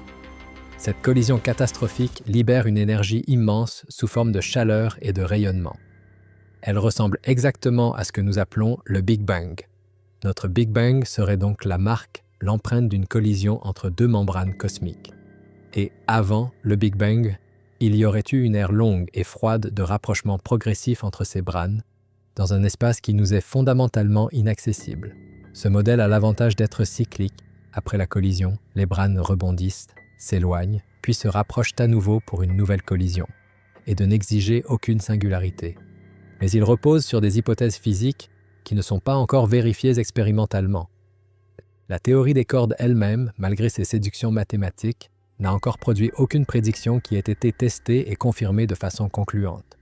Cette collision catastrophique libère une énergie immense sous forme de chaleur et de rayonnement. Elle ressemble exactement à ce que nous appelons le Big Bang. Notre Big Bang serait donc la marque, l'empreinte d'une collision entre 2 membranes cosmiques. Et avant le Big Bang, il y aurait eu une ère longue et froide de rapprochement progressif entre ces branes, dans un espace qui nous est fondamentalement inaccessible. Ce modèle a l'avantage d'être cyclique. Après la collision, les branes rebondissent, s'éloignent, puis se rapprochent à nouveau pour une nouvelle collision, et de n'exiger aucune singularité. Mais il repose sur des hypothèses physiques qui ne sont pas encore vérifiées expérimentalement. La théorie des cordes elle-même, malgré ses séductions mathématiques, n'a encore produit aucune prédiction qui ait été testée et confirmée de façon concluante.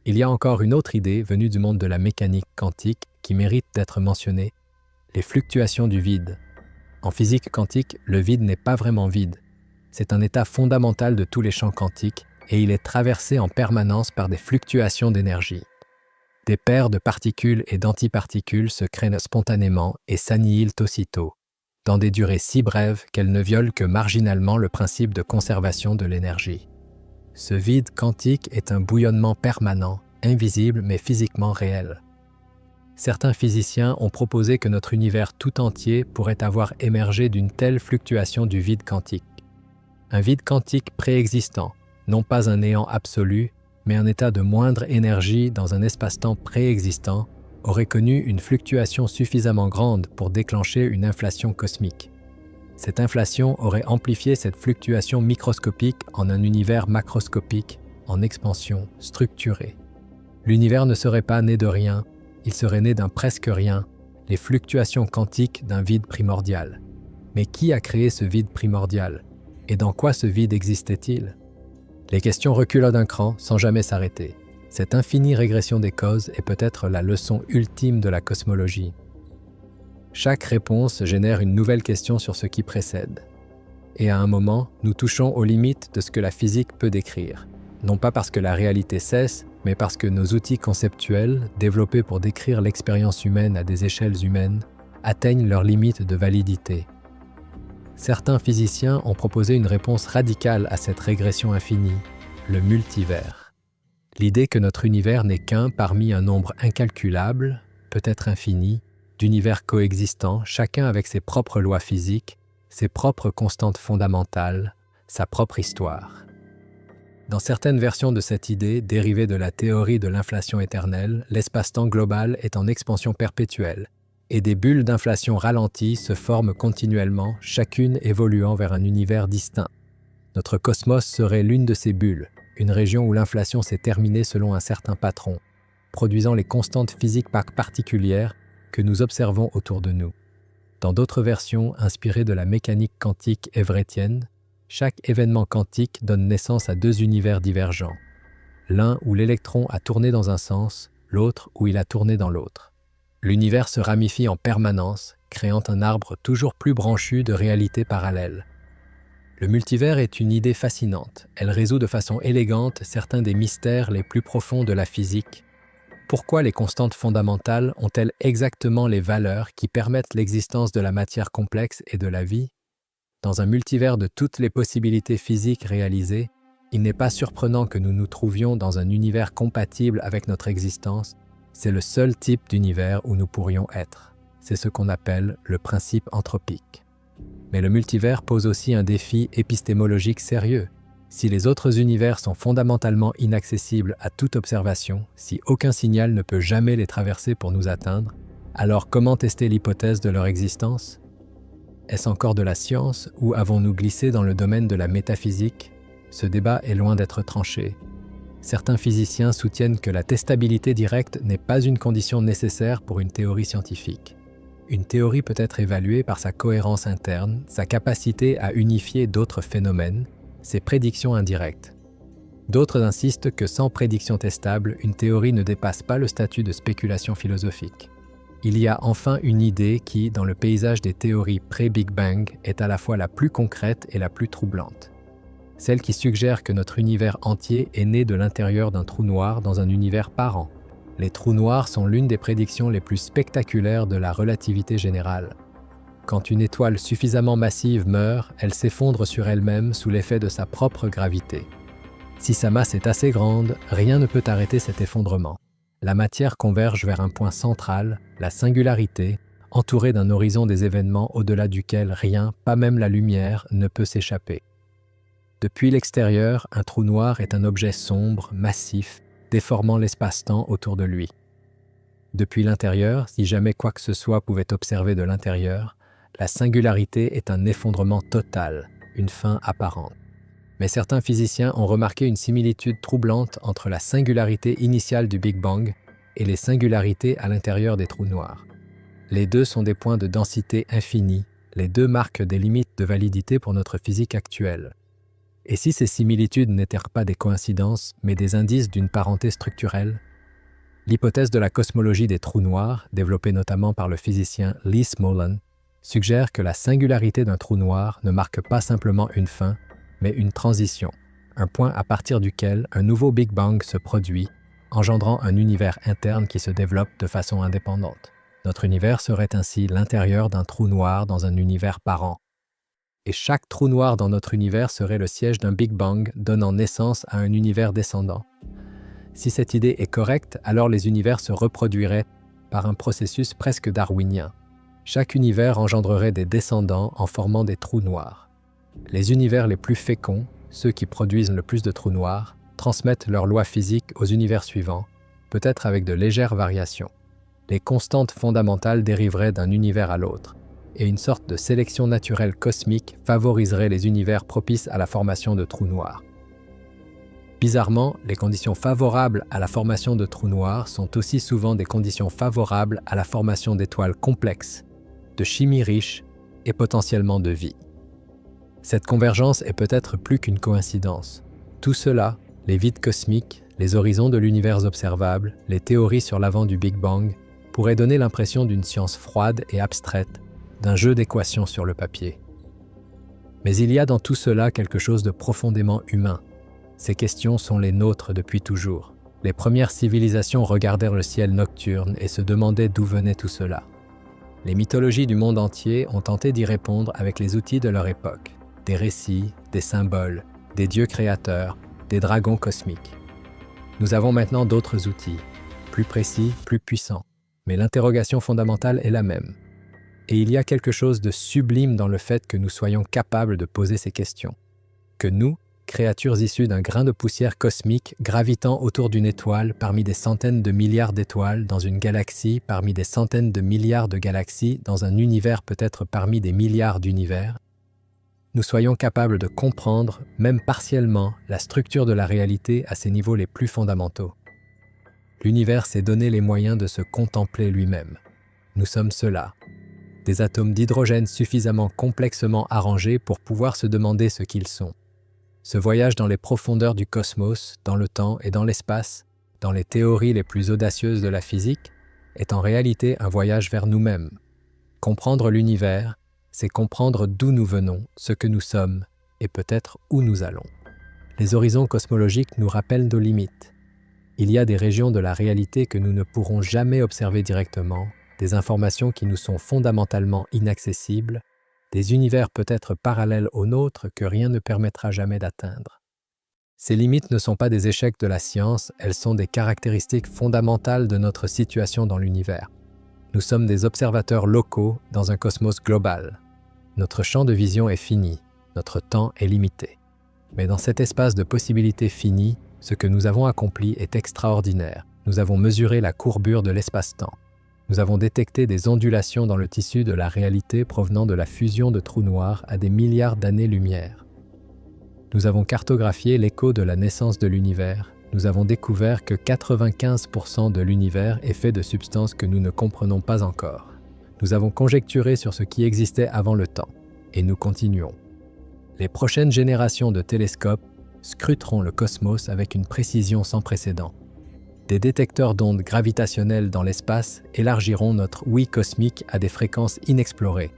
Il y a encore une autre idée venue du monde de la mécanique quantique qui mérite d'être mentionnée, les fluctuations du vide. En physique quantique, le vide n'est pas vraiment vide. C'est un état fondamental de tous les champs quantiques et il est traversé en permanence par des fluctuations d'énergie. Des paires de particules et d'antiparticules se créent spontanément et s'annihilent aussitôt, dans des durées si brèves qu'elles ne violent que marginalement le principe de conservation de l'énergie. Ce vide quantique est un bouillonnement permanent, invisible mais physiquement réel. Certains physiciens ont proposé que notre univers tout entier pourrait avoir émergé d'une telle fluctuation du vide quantique. Un vide quantique préexistant, non pas un néant absolu, mais un état de moindre énergie dans un espace-temps préexistant, aurait connu une fluctuation suffisamment grande pour déclencher une inflation cosmique. Cette inflation aurait amplifié cette fluctuation microscopique en un univers macroscopique, en expansion, structuré. L'univers ne serait pas né de rien, il serait né d'un presque rien, les fluctuations quantiques d'un vide primordial. Mais qui a créé ce vide primordial? Et dans quoi ce vide existait-il? Les questions reculent d'un cran sans jamais s'arrêter. Cette infinie régression des causes est peut-être la leçon ultime de la cosmologie. Chaque réponse génère une nouvelle question sur ce qui précède. Et à un moment, nous touchons aux limites de ce que la physique peut décrire. Non pas parce que la réalité cesse, mais parce que nos outils conceptuels, développés pour décrire l'expérience humaine à des échelles humaines, atteignent leurs limites de validité. Certains physiciens ont proposé une réponse radicale à cette régression infinie, le multivers. L'idée que notre univers n'est qu'un parmi un nombre incalculable, peut-être infini, d'univers coexistants, chacun avec ses propres lois physiques, ses propres constantes fondamentales, sa propre histoire. Dans certaines versions de cette idée, dérivée de la théorie de l'inflation éternelle, l'espace-temps global est en expansion perpétuelle, et des bulles d'inflation ralenties se forment continuellement, chacune évoluant vers un univers distinct. Notre cosmos serait l'une de ces bulles, une région où l'inflation s'est terminée selon un certain patron, produisant les constantes physiques particulières que nous observons autour de nous. Dans d'autres versions inspirées de la mécanique quantique everettienne, chaque événement quantique donne naissance à deux univers divergents. L'un où l'électron a tourné dans un sens, l'autre où il a tourné dans l'autre. L'univers se ramifie en permanence, créant un arbre toujours plus branchu de réalités parallèles. Le multivers est une idée fascinante. Elle résout de façon élégante certains des mystères les plus profonds de la physique. Pourquoi les constantes fondamentales ont-elles exactement les valeurs qui permettent l'existence de la matière complexe et de la vie? Dans un multivers de toutes les possibilités physiques réalisées, il n'est pas surprenant que nous nous trouvions dans un univers compatible avec notre existence. C'est le seul type d'univers où nous pourrions être. C'est ce qu'on appelle le principe anthropique. Mais le multivers pose aussi un défi épistémologique sérieux. Si les autres univers sont fondamentalement inaccessibles à toute observation, si aucun signal ne peut jamais les traverser pour nous atteindre, alors comment tester l'hypothèse de leur existence? Est-ce encore de la science ou avons-nous glissé dans le domaine de la métaphysique? Ce débat est loin d'être tranché. Certains physiciens soutiennent que la testabilité directe n'est pas une condition nécessaire pour une théorie scientifique. Une théorie peut être évaluée par sa cohérence interne, sa capacité à unifier d'autres phénomènes, ses prédictions indirectes. D'autres insistent que sans prédiction testable, une théorie ne dépasse pas le statut de spéculation philosophique. Il y a enfin une idée qui, dans le paysage des théories pré-Big Bang, est à la fois la plus concrète et la plus troublante. Celle qui suggère que notre univers entier est né de l'intérieur d'un trou noir dans un univers parent. Les trous noirs sont l'une des prédictions les plus spectaculaires de la relativité générale. Quand une étoile suffisamment massive meurt, elle s'effondre sur elle-même sous l'effet de sa propre gravité. Si sa masse est assez grande, rien ne peut arrêter cet effondrement. La matière converge vers un point central, la singularité, entourée d'un horizon des événements au-delà duquel rien, pas même la lumière, ne peut s'échapper. Depuis l'extérieur, un trou noir est un objet sombre, massif, déformant l'espace-temps autour de lui. Depuis l'intérieur, si jamais quoi que ce soit pouvait observer de l'intérieur, la singularité est un effondrement total, une fin apparente. Mais certains physiciens ont remarqué une similitude troublante entre la singularité initiale du Big Bang et les singularités à l'intérieur des trous noirs. Les deux sont des points de densité infinie, les deux marquent des limites de validité pour notre physique actuelle. Et si ces similitudes n'étaient pas des coïncidences, mais des indices d'une parenté structurelle? L'hypothèse de la cosmologie des trous noirs, développée notamment par le physicien Lee Smolin, suggère que la singularité d'un trou noir ne marque pas simplement une fin, mais une transition, un point à partir duquel un nouveau Big Bang se produit, engendrant un univers interne qui se développe de façon indépendante. Notre univers serait ainsi l'intérieur d'un trou noir dans un univers parent. Et chaque trou noir dans notre univers serait le siège d'un Big Bang donnant naissance à un univers descendant. Si cette idée est correcte, alors les univers se reproduiraient par un processus presque darwinien. Chaque univers engendrerait des descendants en formant des trous noirs. Les univers les plus féconds, ceux qui produisent le plus de trous noirs, transmettent leurs lois physiques aux univers suivants, peut-être avec de légères variations. Les constantes fondamentales dériveraient d'un univers à l'autre, et une sorte de sélection naturelle cosmique favoriserait les univers propices à la formation de trous noirs. Bizarrement, les conditions favorables à la formation de trous noirs sont aussi souvent des conditions favorables à la formation d'étoiles complexes, de chimie riche et potentiellement de vie. Cette convergence est peut-être plus qu'une coïncidence. Tout cela, les vides cosmiques, les horizons de l'univers observable, les théories sur l'avant du Big Bang, pourraient donner l'impression d'une science froide et abstraite, d'un jeu d'équations sur le papier. Mais il y a dans tout cela quelque chose de profondément humain. Ces questions sont les nôtres depuis toujours. Les premières civilisations regardèrent le ciel nocturne et se demandaient d'où venait tout cela. Les mythologies du monde entier ont tenté d'y répondre avec les outils de leur époque. Des récits, des symboles, des dieux créateurs, des dragons cosmiques. Nous avons maintenant d'autres outils, plus précis, plus puissants. Mais l'interrogation fondamentale est la même. Et il y a quelque chose de sublime dans le fait que nous soyons capables de poser ces questions. Que nous, créatures issues d'un grain de poussière cosmique gravitant autour d'une étoile parmi des centaines de milliards d'étoiles dans une galaxie parmi des centaines de milliards de galaxies dans un univers peut-être parmi des milliards d'univers, nous soyons capables de comprendre, même partiellement, la structure de la réalité à ses niveaux les plus fondamentaux. L'univers s'est donné les moyens de se contempler lui-même. Nous sommes cela. des atomes d'hydrogène suffisamment complexement arrangés pour pouvoir se demander ce qu'ils sont. Ce voyage dans les profondeurs du cosmos, dans le temps et dans l'espace, dans les théories les plus audacieuses de la physique, est en réalité un voyage vers nous-mêmes. Comprendre l'univers, c'est comprendre d'où nous venons, ce que nous sommes, et peut-être où nous allons. Les horizons cosmologiques nous rappellent nos limites. Il y a des régions de la réalité que nous ne pourrons jamais observer directement, des informations qui nous sont fondamentalement inaccessibles, des univers peut-être parallèles aux nôtres que rien ne permettra jamais d'atteindre. Ces limites ne sont pas des échecs de la science, elles sont des caractéristiques fondamentales de notre situation dans l'univers. Nous sommes des observateurs locaux dans un cosmos global. Notre champ de vision est fini, notre temps est limité. Mais dans cet espace de possibilités finies, ce que nous avons accompli est extraordinaire. Nous avons mesuré la courbure de l'espace-temps. Nous avons détecté des ondulations dans le tissu de la réalité provenant de la fusion de trous noirs à des milliards d'années-lumière. Nous avons cartographié l'écho de la naissance de l'univers. Nous avons découvert que 95% de l'univers est fait de substances que nous ne comprenons pas encore. Nous avons conjecturé sur ce qui existait avant le temps, et nous continuons. Les prochaines générations de télescopes scruteront le cosmos avec une précision sans précédent. Des détecteurs d'ondes gravitationnelles dans l'espace élargiront notre ouïe cosmique à des fréquences inexplorées.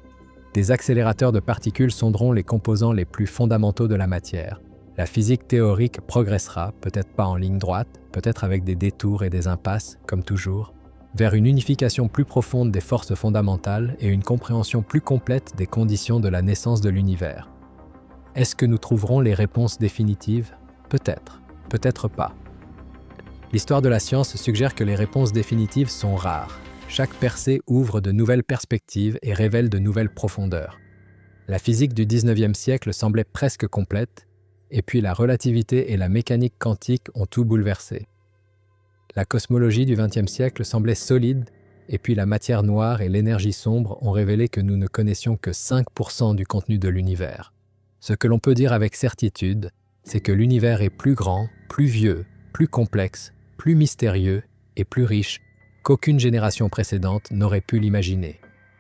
Des accélérateurs de particules sonderont les composants les plus fondamentaux de la matière. La physique théorique progressera, peut-être pas en ligne droite, peut-être avec des détours et des impasses, comme toujours, vers une unification plus profonde des forces fondamentales et une compréhension plus complète des conditions de la naissance de l'univers. Est-ce que nous trouverons les réponses définitives ? Peut-être, peut-être pas. L'histoire de la science suggère que les réponses définitives sont rares. Chaque percée ouvre de nouvelles perspectives et révèle de nouvelles profondeurs. La physique du 19e siècle semblait presque complète, et puis la relativité et la mécanique quantique ont tout bouleversé. La cosmologie du 20e siècle semblait solide, et puis la matière noire et l'énergie sombre ont révélé que nous ne connaissions que 5% du contenu de l'univers. Ce que l'on peut dire avec certitude, c'est que l'univers est plus grand, plus vieux, plus complexe, plus mystérieux et plus riche qu'aucune génération précédente n'aurait pu l'imaginer,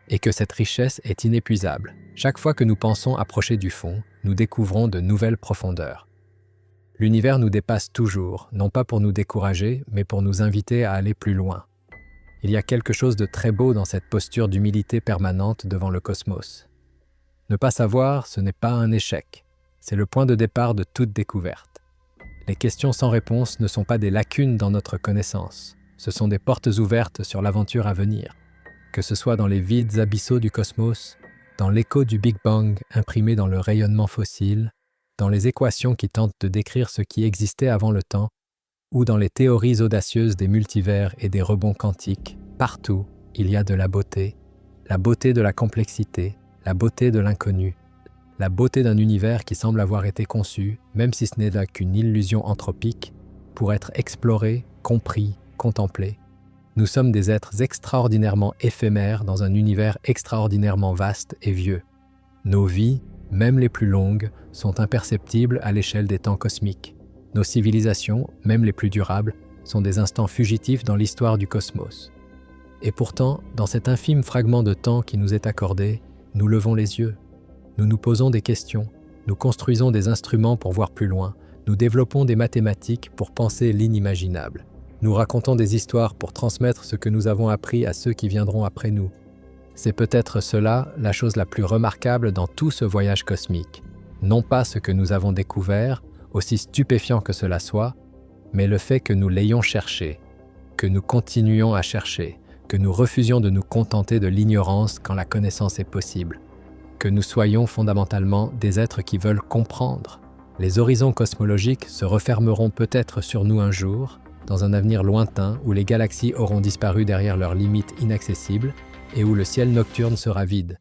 et que cette richesse est inépuisable. Chaque fois que nous pensons approcher du fond, nous découvrons de nouvelles profondeurs. L'univers nous dépasse toujours, non pas pour nous décourager, mais pour nous inviter à aller plus loin. Il y a quelque chose de très beau dans cette posture d'humilité permanente devant le cosmos. Ne pas savoir, ce n'est pas un échec, c'est le point de départ de toute découverte. Les questions sans réponse ne sont pas des lacunes dans notre connaissance, ce sont des portes ouvertes sur l'aventure à venir. Que ce soit dans les vides abyssaux du cosmos, dans l'écho du Big Bang imprimé dans le rayonnement fossile, dans les équations qui tentent de décrire ce qui existait avant le temps, ou dans les théories audacieuses des multivers et des rebonds quantiques, partout, il y a de la beauté de la complexité, la beauté de l'inconnu, la beauté d'un univers qui semble avoir été conçu, même si ce n'est là qu'une illusion anthropique, pour être exploré, compris, contemplé. Nous sommes des êtres extraordinairement éphémères dans un univers extraordinairement vaste et vieux. Nos vies, même les plus longues, sont imperceptibles à l'échelle des temps cosmiques. Nos civilisations, même les plus durables, sont des instants fugitifs dans l'histoire du cosmos. Et pourtant, dans cet infime fragment de temps qui nous est accordé, nous levons les yeux. Nous nous posons des questions, nous construisons des instruments pour voir plus loin, nous développons des mathématiques pour penser l'inimaginable. Nous racontons des histoires pour transmettre ce que nous avons appris à ceux qui viendront après nous. C'est peut-être cela la chose la plus remarquable dans tout ce voyage cosmique. Non pas ce que nous avons découvert, aussi stupéfiant que cela soit, mais le fait que nous l'ayons cherché, que nous continuions à chercher, que nous refusions de nous contenter de l'ignorance quand la connaissance est possible, que nous soyons fondamentalement des êtres qui veulent comprendre. Les horizons cosmologiques se refermeront peut-être sur nous un jour, dans un avenir lointain où les galaxies auront disparu derrière leurs limites inaccessibles et où le ciel nocturne sera vide.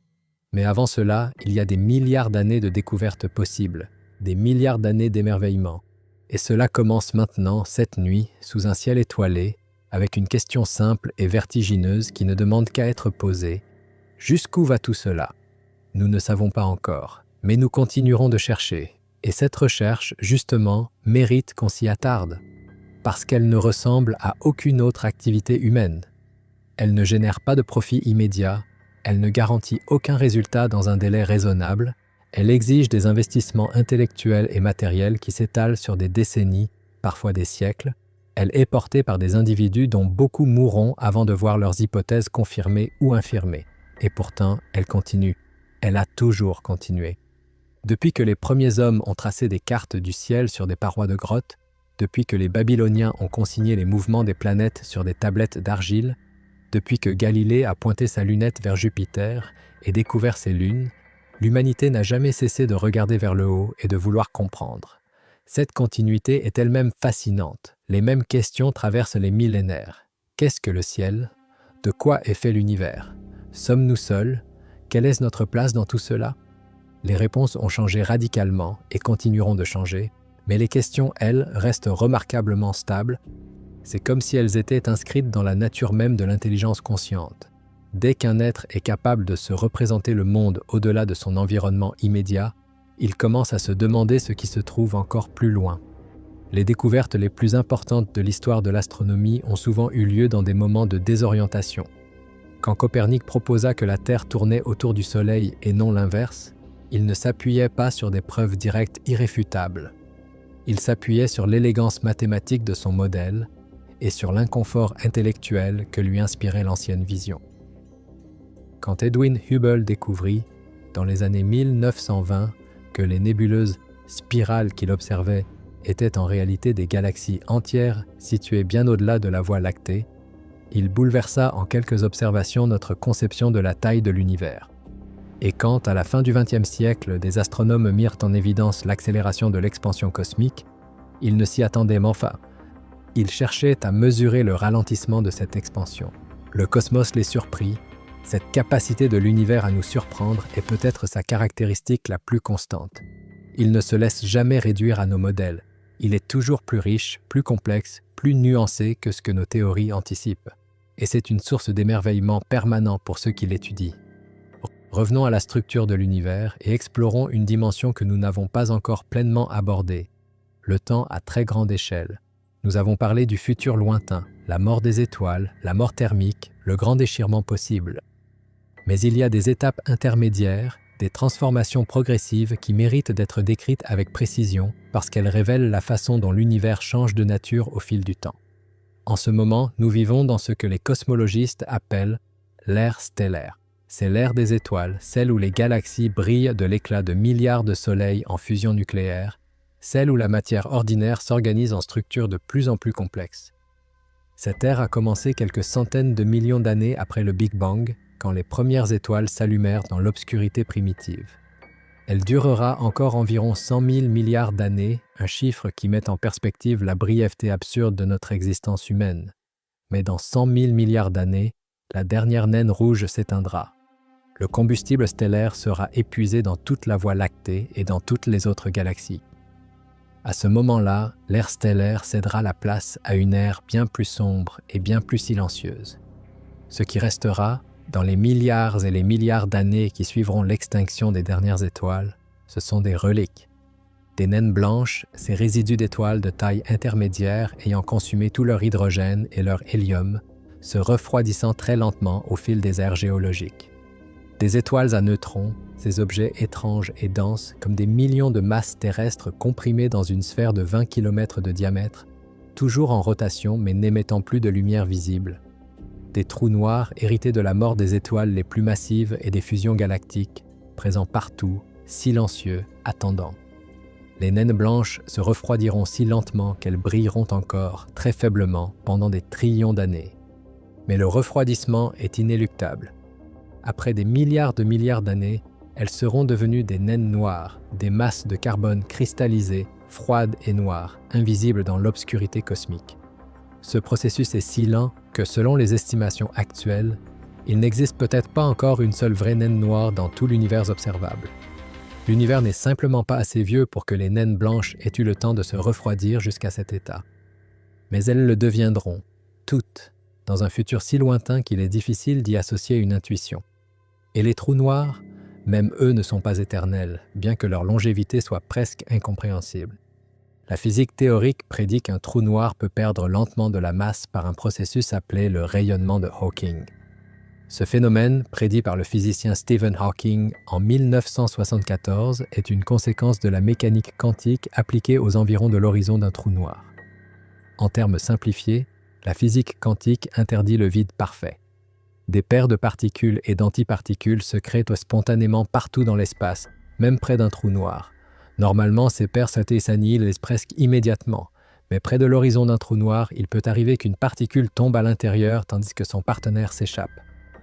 Mais avant cela, il y a des milliards d'années de découvertes possibles, des milliards d'années d'émerveillement. Et cela commence maintenant, cette nuit, sous un ciel étoilé, avec une question simple et vertigineuse qui ne demande qu'à être posée. Jusqu'où va tout cela ? Nous ne savons pas encore, mais nous continuerons de chercher. Et cette recherche, justement, mérite qu'on s'y attarde, parce qu'elle ne ressemble à aucune autre activité humaine. Elle ne génère pas de profit immédiat, Elle ne garantit aucun résultat dans un délai raisonnable. Elle exige des investissements intellectuels et matériels qui s'étalent sur des décennies, parfois des siècles. Elle est portée par des individus dont beaucoup mourront avant de voir leurs hypothèses confirmées ou infirmées. Et pourtant, elle continue. Elle a toujours continué. Depuis que les premiers hommes ont tracé des cartes du ciel sur des parois de grottes, depuis que les Babyloniens ont consigné les mouvements des planètes sur des tablettes d'argile, depuis que Galilée a pointé sa lunette vers Jupiter et découvert ses lunes, l'humanité n'a jamais cessé de regarder vers le haut et de vouloir comprendre. Cette continuité est elle-même fascinante. Les mêmes questions traversent les millénaires. Qu'est-ce que le ciel? De quoi est fait l'univers? Sommes-nous seuls? Quelle est notre place dans tout cela? Les réponses ont changé radicalement et continueront de changer, mais les questions, elles, restent remarquablement stables. C'est comme si elles étaient inscrites dans la nature même de l'intelligence consciente. Dès qu'un être est capable de se représenter le monde au-delà de son environnement immédiat, il commence à se demander ce qui se trouve encore plus loin. Les découvertes les plus importantes de l'histoire de l'astronomie ont souvent eu lieu dans des moments de désorientation. Quand Copernic proposa que la Terre tournait autour du Soleil et non l'inverse, il ne s'appuyait pas sur des preuves directes irréfutables. Il s'appuyait sur l'élégance mathématique de son modèle et sur l'inconfort intellectuel que lui inspirait l'ancienne vision. Quand Edwin Hubble découvrit, dans les années 1920, que les nébuleuses spirales qu'il observait étaient en réalité des galaxies entières situées bien au-delà de la Voie lactée, il bouleversa en quelques observations notre conception de la taille de l'univers. Et quand, à la fin du XXe siècle, des astronomes mirent en évidence l'accélération de l'expansion cosmique, ils ne s'y attendaient enfin. Ils cherchaient à mesurer le ralentissement de cette expansion. Le cosmos les surprit. Cette capacité de l'univers à nous surprendre est peut-être sa caractéristique la plus constante. Il ne se laisse jamais réduire à nos modèles. Il est toujours plus riche, plus complexe, plus nuancé que ce que nos théories anticipent. Et c'est une source d'émerveillement permanent pour ceux qui l'étudient. Revenons à la structure de l'univers et explorons une dimension que nous n'avons pas encore pleinement abordée, le temps à très grande échelle. Nous avons parlé du futur lointain, la mort des étoiles, la mort thermique, le grand déchirement possible. Mais il y a des étapes intermédiaires, des transformations progressives qui méritent d'être décrites avec précision parce qu'elles révèlent la façon dont l'univers change de nature au fil du temps. En ce moment, nous vivons dans ce que les cosmologistes appellent l'ère stellaire. C'est l'ère des étoiles, celle où les galaxies brillent de l'éclat de milliards de soleils en fusion nucléaire, celle où la matière ordinaire s'organise en structures de plus en plus complexes. Cette ère a commencé quelques centaines de millions d'années après le Big Bang, quand les premières étoiles s'allumèrent dans l'obscurité primitive. Elle durera encore environ 100 000 milliards d'années, un chiffre qui met en perspective la brièveté absurde de notre existence humaine. Mais dans 100 000 milliards d'années, la dernière naine rouge s'éteindra. Le combustible stellaire sera épuisé dans toute la Voie lactée et dans toutes les autres galaxies. À ce moment-là, l'ère stellaire cédera la place à une ère bien plus sombre et bien plus silencieuse. Ce qui restera, dans les milliards et les milliards d'années qui suivront l'extinction des dernières étoiles, ce sont des reliques. Des naines blanches, ces résidus d'étoiles de taille intermédiaire ayant consumé tout leur hydrogène et leur hélium, se refroidissant très lentement au fil des ères géologiques. Des étoiles à neutrons, ces objets étranges et denses comme des millions de masses terrestres comprimées dans une sphère de 20 km de diamètre, toujours en rotation mais n'émettant plus de lumière visible. Des trous noirs hérités de la mort des étoiles les plus massives et des fusions galactiques, présents partout, silencieux, attendants. Les naines blanches se refroidiront si lentement qu'elles brilleront encore, très faiblement, pendant des trillions d'années. Mais le refroidissement est inéluctable. Après des milliards d'années, elles seront devenues des naines noires, des masses de carbone cristallisées, froides et noires, invisibles dans l'obscurité cosmique. Ce processus est si lent que, selon les estimations actuelles, il n'existe peut-être pas encore une seule vraie naine noire dans tout l'univers observable. L'univers n'est simplement pas assez vieux pour que les naines blanches aient eu le temps de se refroidir jusqu'à cet état. Mais elles le deviendront, toutes, dans un futur si lointain qu'il est difficile d'y associer une intuition. Et les trous noirs, même eux ne sont pas éternels, bien que leur longévité soit presque incompréhensible. La physique théorique prédit qu'un trou noir peut perdre lentement de la masse par un processus appelé le rayonnement de Hawking. Ce phénomène, prédit par le physicien Stephen Hawking en 1974, est une conséquence de la mécanique quantique appliquée aux environs de l'horizon d'un trou noir. En termes simplifiés, la physique quantique interdit le vide parfait. Des paires de particules et d'antiparticules se créent spontanément partout dans l'espace, même près d'un trou noir. Normalement, ces paires s'annihilent presque immédiatement, mais près de l'horizon d'un trou noir, il peut arriver qu'une particule tombe à l'intérieur tandis que son partenaire s'échappe.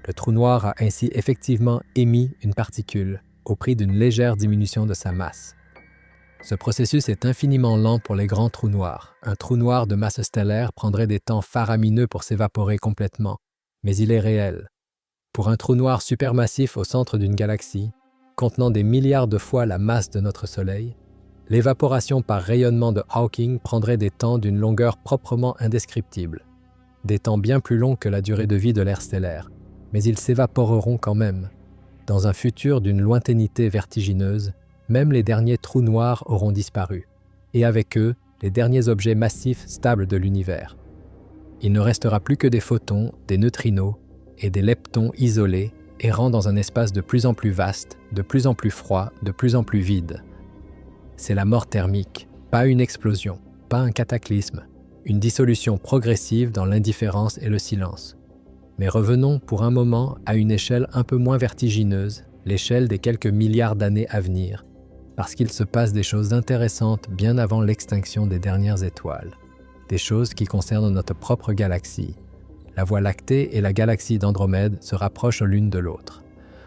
Le trou noir a ainsi effectivement émis une particule, au prix d'une légère diminution de sa masse. Ce processus est infiniment lent pour les grands trous noirs. Un trou noir de masse stellaire prendrait des temps faramineux pour s'évaporer complètement, mais il est réel. Pour un trou noir supermassif au centre d'une galaxie, contenant des milliards de fois la masse de notre Soleil, l'évaporation par rayonnement de Hawking prendrait des temps d'une longueur proprement indescriptible, des temps bien plus longs que la durée de vie de l'air stellaire, mais ils s'évaporeront quand même. Dans un futur d'une lointainité vertigineuse, même les derniers trous noirs auront disparu, et avec eux, les derniers objets massifs stables de l'univers. Il ne restera plus que des photons, des neutrinos et des leptons isolés, errant dans un espace de plus en plus vaste, de plus en plus froid, de plus en plus vide. C'est la mort thermique, pas une explosion, pas un cataclysme, une dissolution progressive dans l'indifférence et le silence. Mais revenons pour un moment à une échelle un peu moins vertigineuse, l'échelle des quelques milliards d'années à venir, parce qu'il se passe des choses intéressantes bien avant l'extinction des dernières étoiles, des choses qui concernent notre propre galaxie. La Voie lactée et la galaxie d'Andromède se rapprochent l'une de l'autre.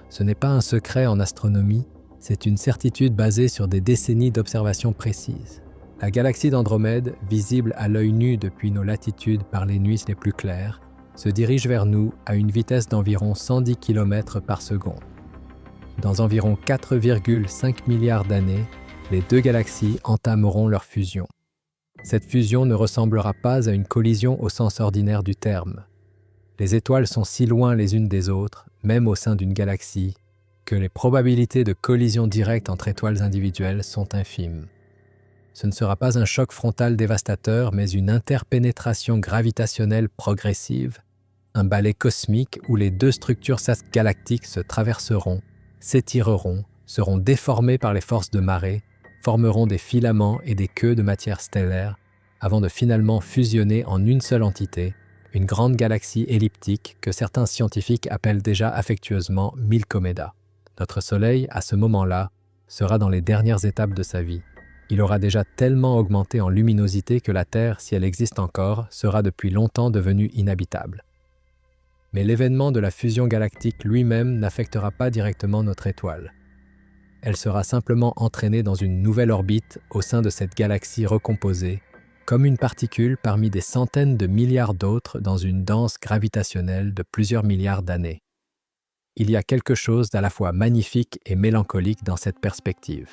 Ce n'est pas un secret en astronomie, c'est une certitude basée sur des décennies d'observations précises. La galaxie d'Andromède, visible à l'œil nu depuis nos latitudes par les nuits les plus claires, se dirige vers nous à une vitesse d'environ 110 km par seconde. Dans environ 4,5 milliards d'années, les deux galaxies entameront leur fusion. Cette fusion ne ressemblera pas à une collision au sens ordinaire du terme. Les étoiles sont si loin les unes des autres, même au sein d'une galaxie, que les probabilités de collision directe entre étoiles individuelles sont infimes. Ce ne sera pas un choc frontal dévastateur, mais une interpénétration gravitationnelle progressive, un balai cosmique où les deux structures galactiques se traverseront, s'étireront, seront déformées par les forces de marée, formeront des filaments et des queues de matière stellaire, avant de finalement fusionner en une seule entité, une grande galaxie elliptique que certains scientifiques appellent déjà affectueusement Milkomeda. Notre Soleil, à ce moment-là, sera dans les dernières étapes de sa vie. Il aura déjà tellement augmenté en luminosité que la Terre, si elle existe encore, sera depuis longtemps devenue inhabitable. Mais l'événement de la fusion galactique lui-même n'affectera pas directement notre étoile. Elle sera simplement entraînée dans une nouvelle orbite au sein de cette galaxie recomposée, comme une particule parmi des centaines de milliards d'autres dans une danse gravitationnelle de plusieurs milliards d'années. Il y a quelque chose d'à la fois magnifique et mélancolique dans cette perspective.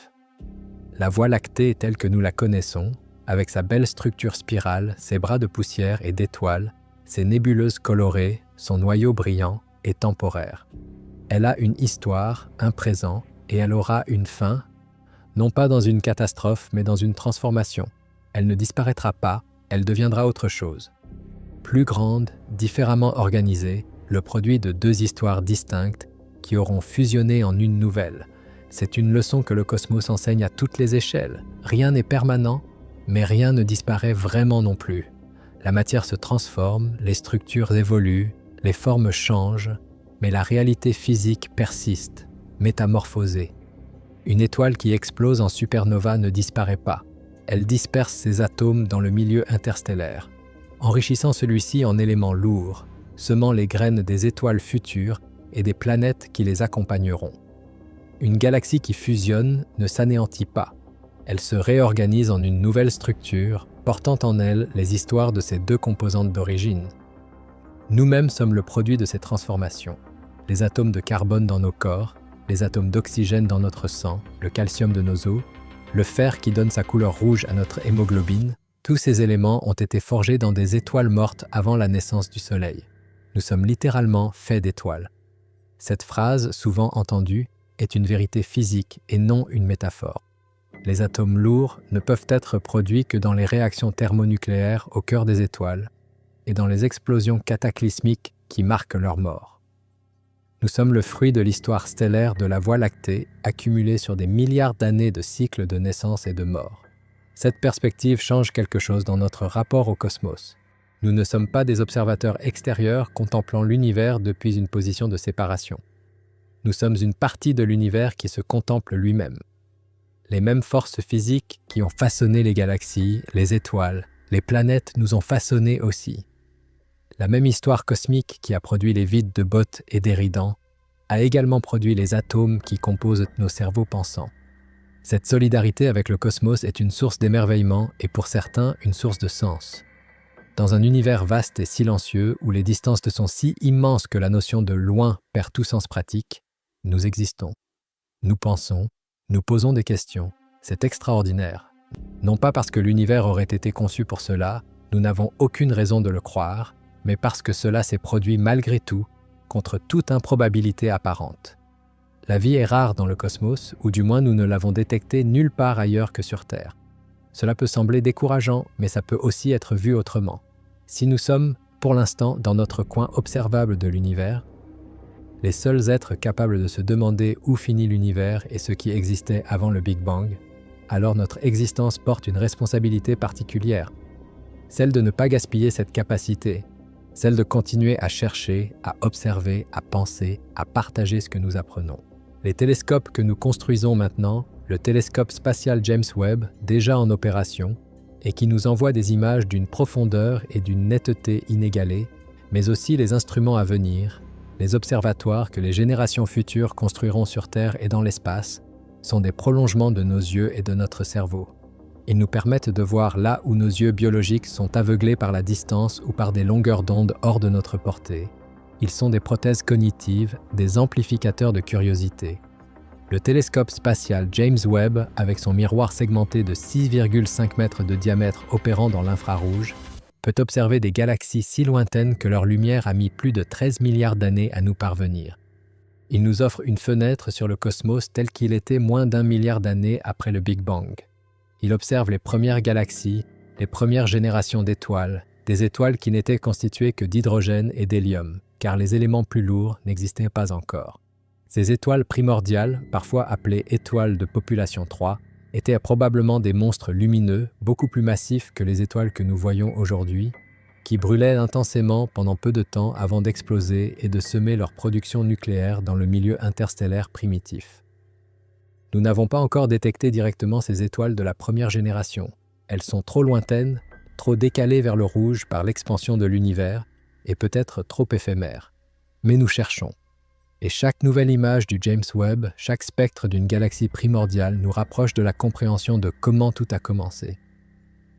La Voie lactée telle que nous la connaissons, avec sa belle structure spirale, ses bras de poussière et d'étoiles, ses nébuleuses colorées, son noyau brillant, est temporaire. Elle a une histoire, un présent, et elle aura une fin, non pas dans une catastrophe, mais dans une transformation. Elle ne disparaîtra pas, elle deviendra autre chose. Plus grande, différemment organisée, le produit de deux histoires distinctes qui auront fusionné en une nouvelle. C'est une leçon que le cosmos enseigne à toutes les échelles. Rien n'est permanent, mais rien ne disparaît vraiment non plus. La matière se transforme, les structures évoluent, les formes changent, mais la réalité physique persiste, métamorphosée. Une étoile qui explose en supernova ne disparaît pas. Elle disperse ses atomes dans le milieu interstellaire, enrichissant celui-ci en éléments lourds, semant les graines des étoiles futures et des planètes qui les accompagneront. Une galaxie qui fusionne ne s'anéantit pas. Elle se réorganise en une nouvelle structure, portant en elle les histoires de ses deux composantes d'origine. Nous-mêmes sommes le produit de ces transformations. Les atomes de carbone dans nos corps, les atomes d'oxygène dans notre sang, le calcium de nos os, le fer qui donne sa couleur rouge à notre hémoglobine, tous ces éléments ont été forgés dans des étoiles mortes avant la naissance du Soleil. Nous sommes littéralement faits d'étoiles. Cette phrase, souvent entendue, est une vérité physique et non une métaphore. Les atomes lourds ne peuvent être produits que dans les réactions thermonucléaires au cœur des étoiles et dans les explosions cataclysmiques qui marquent leur mort. Nous sommes le fruit de l'histoire stellaire de la Voie lactée, accumulée sur des milliards d'années de cycles de naissance et de mort. Cette perspective change quelque chose dans notre rapport au cosmos. Nous ne sommes pas des observateurs extérieurs contemplant l'univers depuis une position de séparation. Nous sommes une partie de l'univers qui se contemple lui-même. Les mêmes forces physiques qui ont façonné les galaxies, les étoiles, les planètes nous ont façonnés aussi. La même histoire cosmique qui a produit les vides de Bott et d'Éridan a également produit les atomes qui composent nos cerveaux pensants. Cette solidarité avec le cosmos est une source d'émerveillement et pour certains une source de sens. Dans un univers vaste et silencieux où les distances sont si immenses que la notion de loin perd tout sens pratique, nous existons. Nous pensons, nous posons des questions. C'est extraordinaire. Non pas parce que l'univers aurait été conçu pour cela, nous n'avons aucune raison de le croire, mais parce que cela s'est produit malgré tout, contre toute improbabilité apparente. La vie est rare dans le cosmos, ou du moins nous ne l'avons détectée nulle part ailleurs que sur Terre. Cela peut sembler décourageant, mais ça peut aussi être vu autrement. Si nous sommes, pour l'instant, dans notre coin observable de l'univers, les seuls êtres capables de se demander où finit l'univers et ce qui existait avant le Big Bang, alors notre existence porte une responsabilité particulière, celle de ne pas gaspiller cette capacité, celle de continuer à chercher, à observer, à penser, à partager ce que nous apprenons. Les télescopes que nous construisons maintenant, le télescope spatial James Webb, déjà en opération, et qui nous envoie des images d'une profondeur et d'une netteté inégalées, mais aussi les instruments à venir, les observatoires que les générations futures construiront sur Terre et dans l'espace, sont des prolongements de nos yeux et de notre cerveau. Ils nous permettent de voir là où nos yeux biologiques sont aveuglés par la distance ou par des longueurs d'onde hors de notre portée. Ils sont des prothèses cognitives, des amplificateurs de curiosité. Le télescope spatial James Webb, avec son miroir segmenté de 6,5 mètres de diamètre opérant dans l'infrarouge, peut observer des galaxies si lointaines que leur lumière a mis plus de 13 milliards d'années à nous parvenir. Il nous offre une fenêtre sur le cosmos tel qu'il était moins d'1 milliard d'années après le Big Bang. Il observe les premières galaxies, les premières générations d'étoiles, des étoiles qui n'étaient constituées que d'hydrogène et d'hélium, car les éléments plus lourds n'existaient pas encore. Ces étoiles primordiales, parfois appelées étoiles de population 3, étaient probablement des monstres lumineux, beaucoup plus massifs que les étoiles que nous voyons aujourd'hui, qui brûlaient intensément pendant peu de temps avant d'exploser et de semer leur production nucléaire dans le milieu interstellaire primitif. Nous n'avons pas encore détecté directement ces étoiles de la première génération. Elles sont trop lointaines, trop décalées vers le rouge par l'expansion de l'univers et peut-être trop éphémères. Mais nous cherchons. Et chaque nouvelle image du James Webb, chaque spectre d'une galaxie primordiale nous rapproche de la compréhension de comment tout a commencé.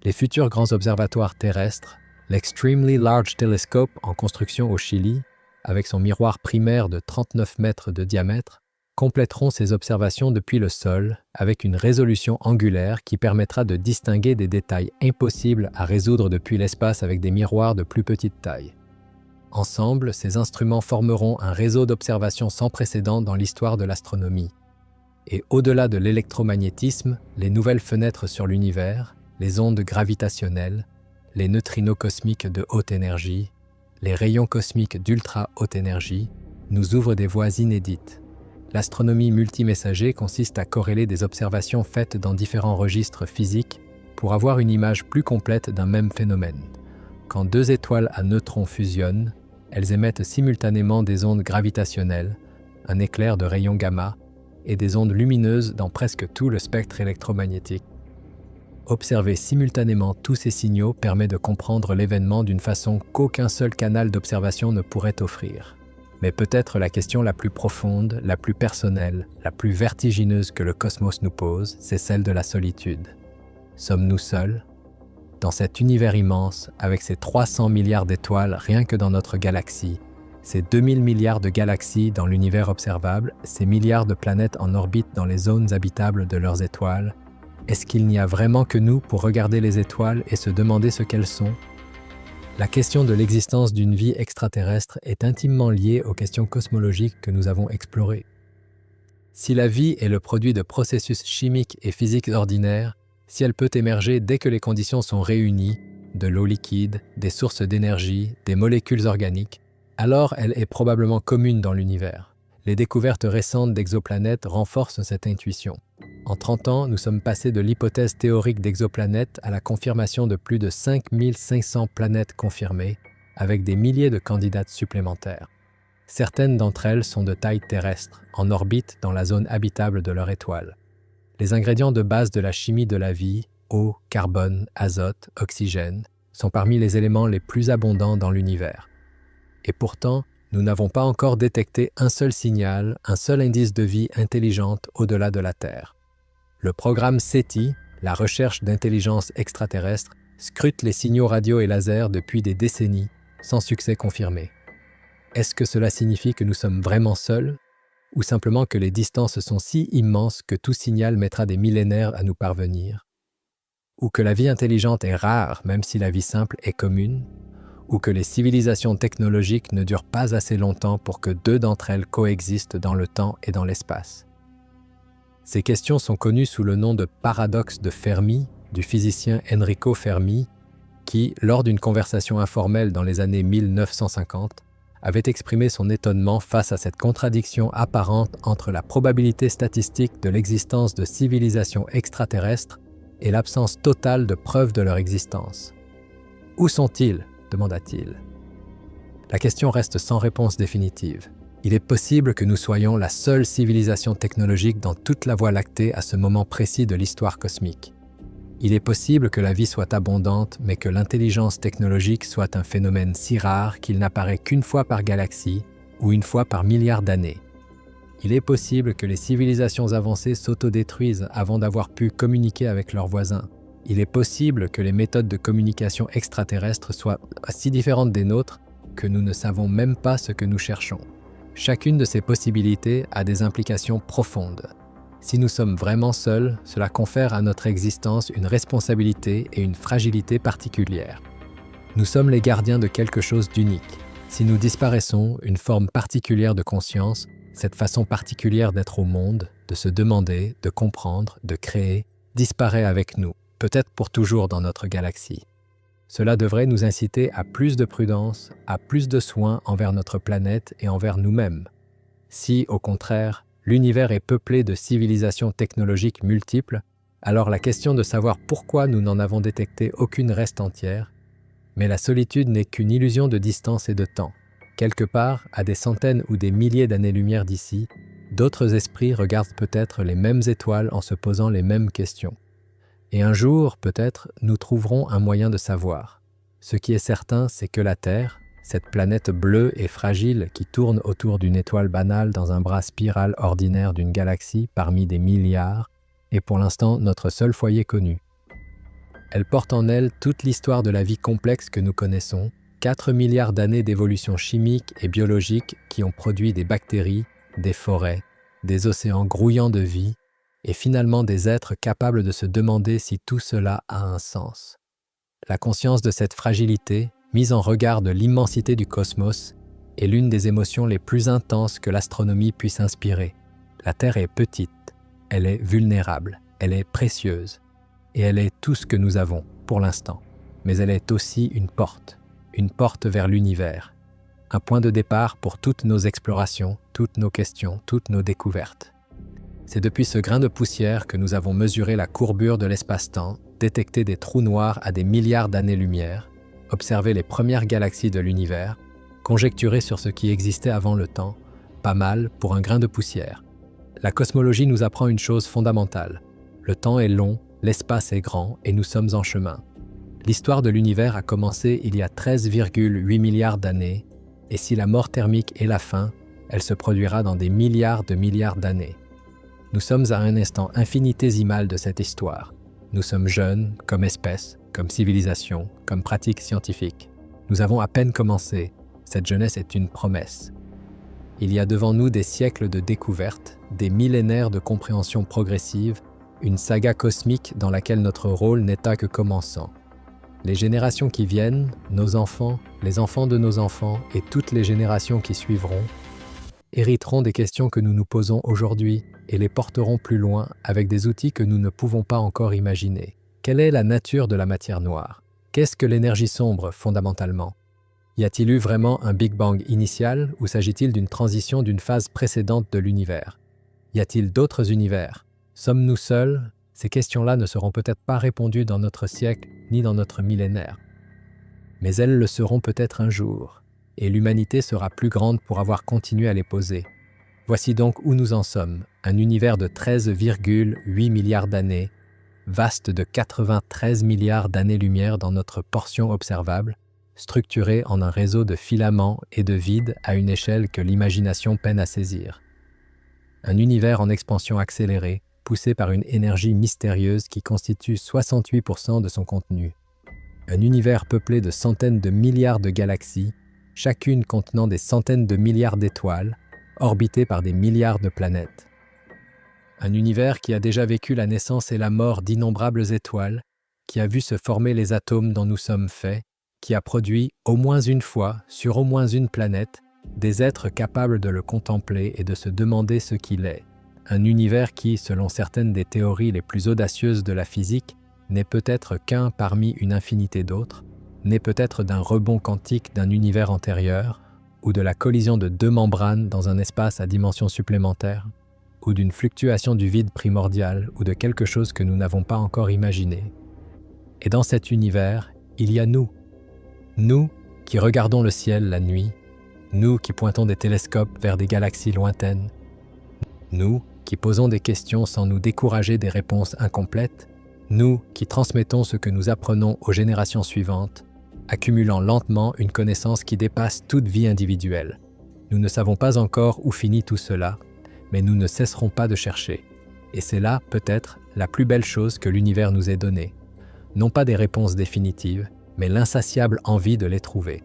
Les futurs grands observatoires terrestres, l'Extremely Large Telescope en construction au Chili, avec son miroir primaire de 39 mètres de diamètre, compléteront ces observations depuis le sol avec une résolution angulaire qui permettra de distinguer des détails impossibles à résoudre depuis l'espace avec des miroirs de plus petite taille. Ensemble, ces instruments formeront un réseau d'observations sans précédent dans l'histoire de l'astronomie. Et au-delà de l'électromagnétisme, les nouvelles fenêtres sur l'univers, les ondes gravitationnelles, les neutrinos cosmiques de haute énergie, les rayons cosmiques d'ultra haute énergie, nous ouvrent des voies inédites. L'astronomie multimessager consiste à corréler des observations faites dans différents registres physiques pour avoir une image plus complète d'un même phénomène. Quand deux étoiles à neutrons fusionnent, elles émettent simultanément des ondes gravitationnelles, un éclair de rayons gamma et des ondes lumineuses dans presque tout le spectre électromagnétique. Observer simultanément tous ces signaux permet de comprendre l'événement d'une façon qu'aucun seul canal d'observation ne pourrait offrir. Mais peut-être la question la plus profonde, la plus personnelle, la plus vertigineuse que le cosmos nous pose, c'est celle de la solitude. Sommes-nous seuls ? Dans cet univers immense, avec ses 300 milliards d'étoiles rien que dans notre galaxie, ces 2000 milliards de galaxies dans l'univers observable, ces milliards de planètes en orbite dans les zones habitables de leurs étoiles, est-ce qu'il n'y a vraiment que nous pour regarder les étoiles et se demander ce qu'elles sont ? La question de l'existence d'une vie extraterrestre est intimement liée aux questions cosmologiques que nous avons explorées. Si la vie est le produit de processus chimiques et physiques ordinaires, si elle peut émerger dès que les conditions sont réunies, de l'eau liquide, des sources d'énergie, des molécules organiques, alors elle est probablement commune dans l'univers. Les découvertes récentes d'exoplanètes renforcent cette intuition. En 30 ans, nous sommes passés de l'hypothèse théorique d'exoplanètes à la confirmation de plus de 5500 planètes confirmées, avec des milliers de candidates supplémentaires. Certaines d'entre elles sont de taille terrestre, en orbite dans la zone habitable de leur étoile. Les ingrédients de base de la chimie de la vie, eau, carbone, azote, oxygène, sont parmi les éléments les plus abondants dans l'univers. Et pourtant, nous n'avons pas encore détecté un seul signal, un seul indice de vie intelligente au-delà de la Terre. Le programme SETI, la recherche d'intelligence extraterrestre, scrute les signaux radio et laser depuis des décennies, sans succès confirmé. Est-ce que cela signifie que nous sommes vraiment seuls, ou simplement que les distances sont si immenses que tout signal mettra des millénaires à nous parvenir? Ou que la vie intelligente est rare, même si la vie simple est commune? Ou que les civilisations technologiques ne durent pas assez longtemps pour que deux d'entre elles coexistent dans le temps et dans l'espace? Ces questions sont connues sous le nom de paradoxe de Fermi, du physicien Enrico Fermi, qui, lors d'une conversation informelle dans les années 1950, avait exprimé son étonnement face à cette contradiction apparente entre la probabilité statistique de l'existence de civilisations extraterrestres et l'absence totale de preuves de leur existence. « Où sont-ils » demanda-t-il. La question reste sans réponse définitive. Il est possible que nous soyons la seule civilisation technologique dans toute la Voie lactée à ce moment précis de l'histoire cosmique. Il est possible que la vie soit abondante, mais que l'intelligence technologique soit un phénomène si rare qu'il n'apparaît qu'une fois par galaxie ou une fois par milliard d'années. Il est possible que les civilisations avancées s'autodétruisent avant d'avoir pu communiquer avec leurs voisins. Il est possible que les méthodes de communication extraterrestres soient si différentes des nôtres que nous ne savons même pas ce que nous cherchons. Chacune de ces possibilités a des implications profondes. Si nous sommes vraiment seuls, cela confère à notre existence une responsabilité et une fragilité particulières. Nous sommes les gardiens de quelque chose d'unique. Si nous disparaissons, une forme particulière de conscience, cette façon particulière d'être au monde, de se demander, de comprendre, de créer, disparaît avec nous, peut-être pour toujours dans notre galaxie. Cela devrait nous inciter à plus de prudence, à plus de soins envers notre planète et envers nous-mêmes. Si, au contraire, l'univers est peuplé de civilisations technologiques multiples, alors la question de savoir pourquoi nous n'en avons détecté aucune reste entière, mais la solitude n'est qu'une illusion de distance et de temps. Quelque part, à des centaines ou des milliers d'années-lumière d'ici, d'autres esprits regardent peut-être les mêmes étoiles en se posant les mêmes questions. Et un jour, peut-être, nous trouverons un moyen de savoir. Ce qui est certain, c'est que la Terre, cette planète bleue et fragile qui tourne autour d'une étoile banale dans un bras spiral ordinaire d'une galaxie parmi des milliards, est pour l'instant notre seul foyer connu. Elle porte en elle toute l'histoire de la vie complexe que nous connaissons, 4 milliards d'années d'évolution chimique et biologique qui ont produit des bactéries, des forêts, des océans grouillants de vie, et finalement des êtres capables de se demander si tout cela a un sens. La conscience de cette fragilité, mise en regard de l'immensité du cosmos, est l'une des émotions les plus intenses que l'astronomie puisse inspirer. La Terre est petite, elle est vulnérable, elle est précieuse, et elle est tout ce que nous avons, pour l'instant. Mais elle est aussi une porte vers l'univers, un point de départ pour toutes nos explorations, toutes nos questions, toutes nos découvertes. C'est depuis ce grain de poussière que nous avons mesuré la courbure de l'espace-temps, détecté des trous noirs à des milliards d'années-lumière, observé les premières galaxies de l'univers, conjecturé sur ce qui existait avant le temps, pas mal pour un grain de poussière. La cosmologie nous apprend une chose fondamentale. Le temps est long, l'espace est grand et nous sommes en chemin. L'histoire de l'univers a commencé il y a 13,8 milliards d'années, et si la mort thermique est la fin, elle se produira dans des milliards de milliards d'années. Nous sommes à un instant infinitésimal de cette histoire. Nous sommes jeunes, comme espèce, comme civilisation, comme pratique scientifique. Nous avons à peine commencé. Cette jeunesse est une promesse. Il y a devant nous des siècles de découvertes, des millénaires de compréhension progressive, une saga cosmique dans laquelle notre rôle n'est que commençant. Les générations qui viennent, nos enfants, les enfants de nos enfants et toutes les générations qui suivront, hériteront des questions que nous nous posons aujourd'hui et les porteront plus loin avec des outils que nous ne pouvons pas encore imaginer. Quelle est la nature de la matière noire? Qu'est-ce que l'énergie sombre, fondamentalement? Y a-t-il eu vraiment un Big Bang initial ou s'agit-il d'une transition d'une phase précédente de l'univers? Y a-t-il d'autres univers? Sommes-nous seuls? Ces questions-là ne seront peut-être pas répondues dans notre siècle ni dans notre millénaire. Mais elles le seront peut-être un jour, et l'humanité sera plus grande pour avoir continué à les poser. Voici donc où nous en sommes, un univers de 13,8 milliards d'années, vaste de 93 milliards d'années-lumière dans notre portion observable, structuré en un réseau de filaments et de vides à une échelle que l'imagination peine à saisir. Un univers en expansion accélérée, poussé par une énergie mystérieuse qui constitue 68% de son contenu. Un univers peuplé de centaines de milliards de galaxies, chacune contenant des centaines de milliards d'étoiles, orbité par des milliards de planètes. Un univers qui a déjà vécu la naissance et la mort d'innombrables étoiles, qui a vu se former les atomes dont nous sommes faits, qui a produit, au moins une fois, sur au moins une planète, des êtres capables de le contempler et de se demander ce qu'il est. Un univers qui, selon certaines des théories les plus audacieuses de la physique, n'est peut-être qu'un parmi une infinité d'autres, n'est peut-être d'un rebond quantique d'un univers antérieur, ou de la collision de deux membranes dans un espace à dimension supplémentaire, ou d'une fluctuation du vide primordial, ou de quelque chose que nous n'avons pas encore imaginé. Et dans cet univers, il y a nous. Nous qui regardons le ciel la nuit, nous qui pointons des télescopes vers des galaxies lointaines, nous qui posons des questions sans nous décourager des réponses incomplètes, nous qui transmettons ce que nous apprenons aux générations suivantes, accumulant lentement une connaissance qui dépasse toute vie individuelle. Nous ne savons pas encore où finit tout cela, mais nous ne cesserons pas de chercher. Et c'est là, peut-être, la plus belle chose que l'univers nous ait donnée. Non pas des réponses définitives, mais l'insatiable envie de les trouver.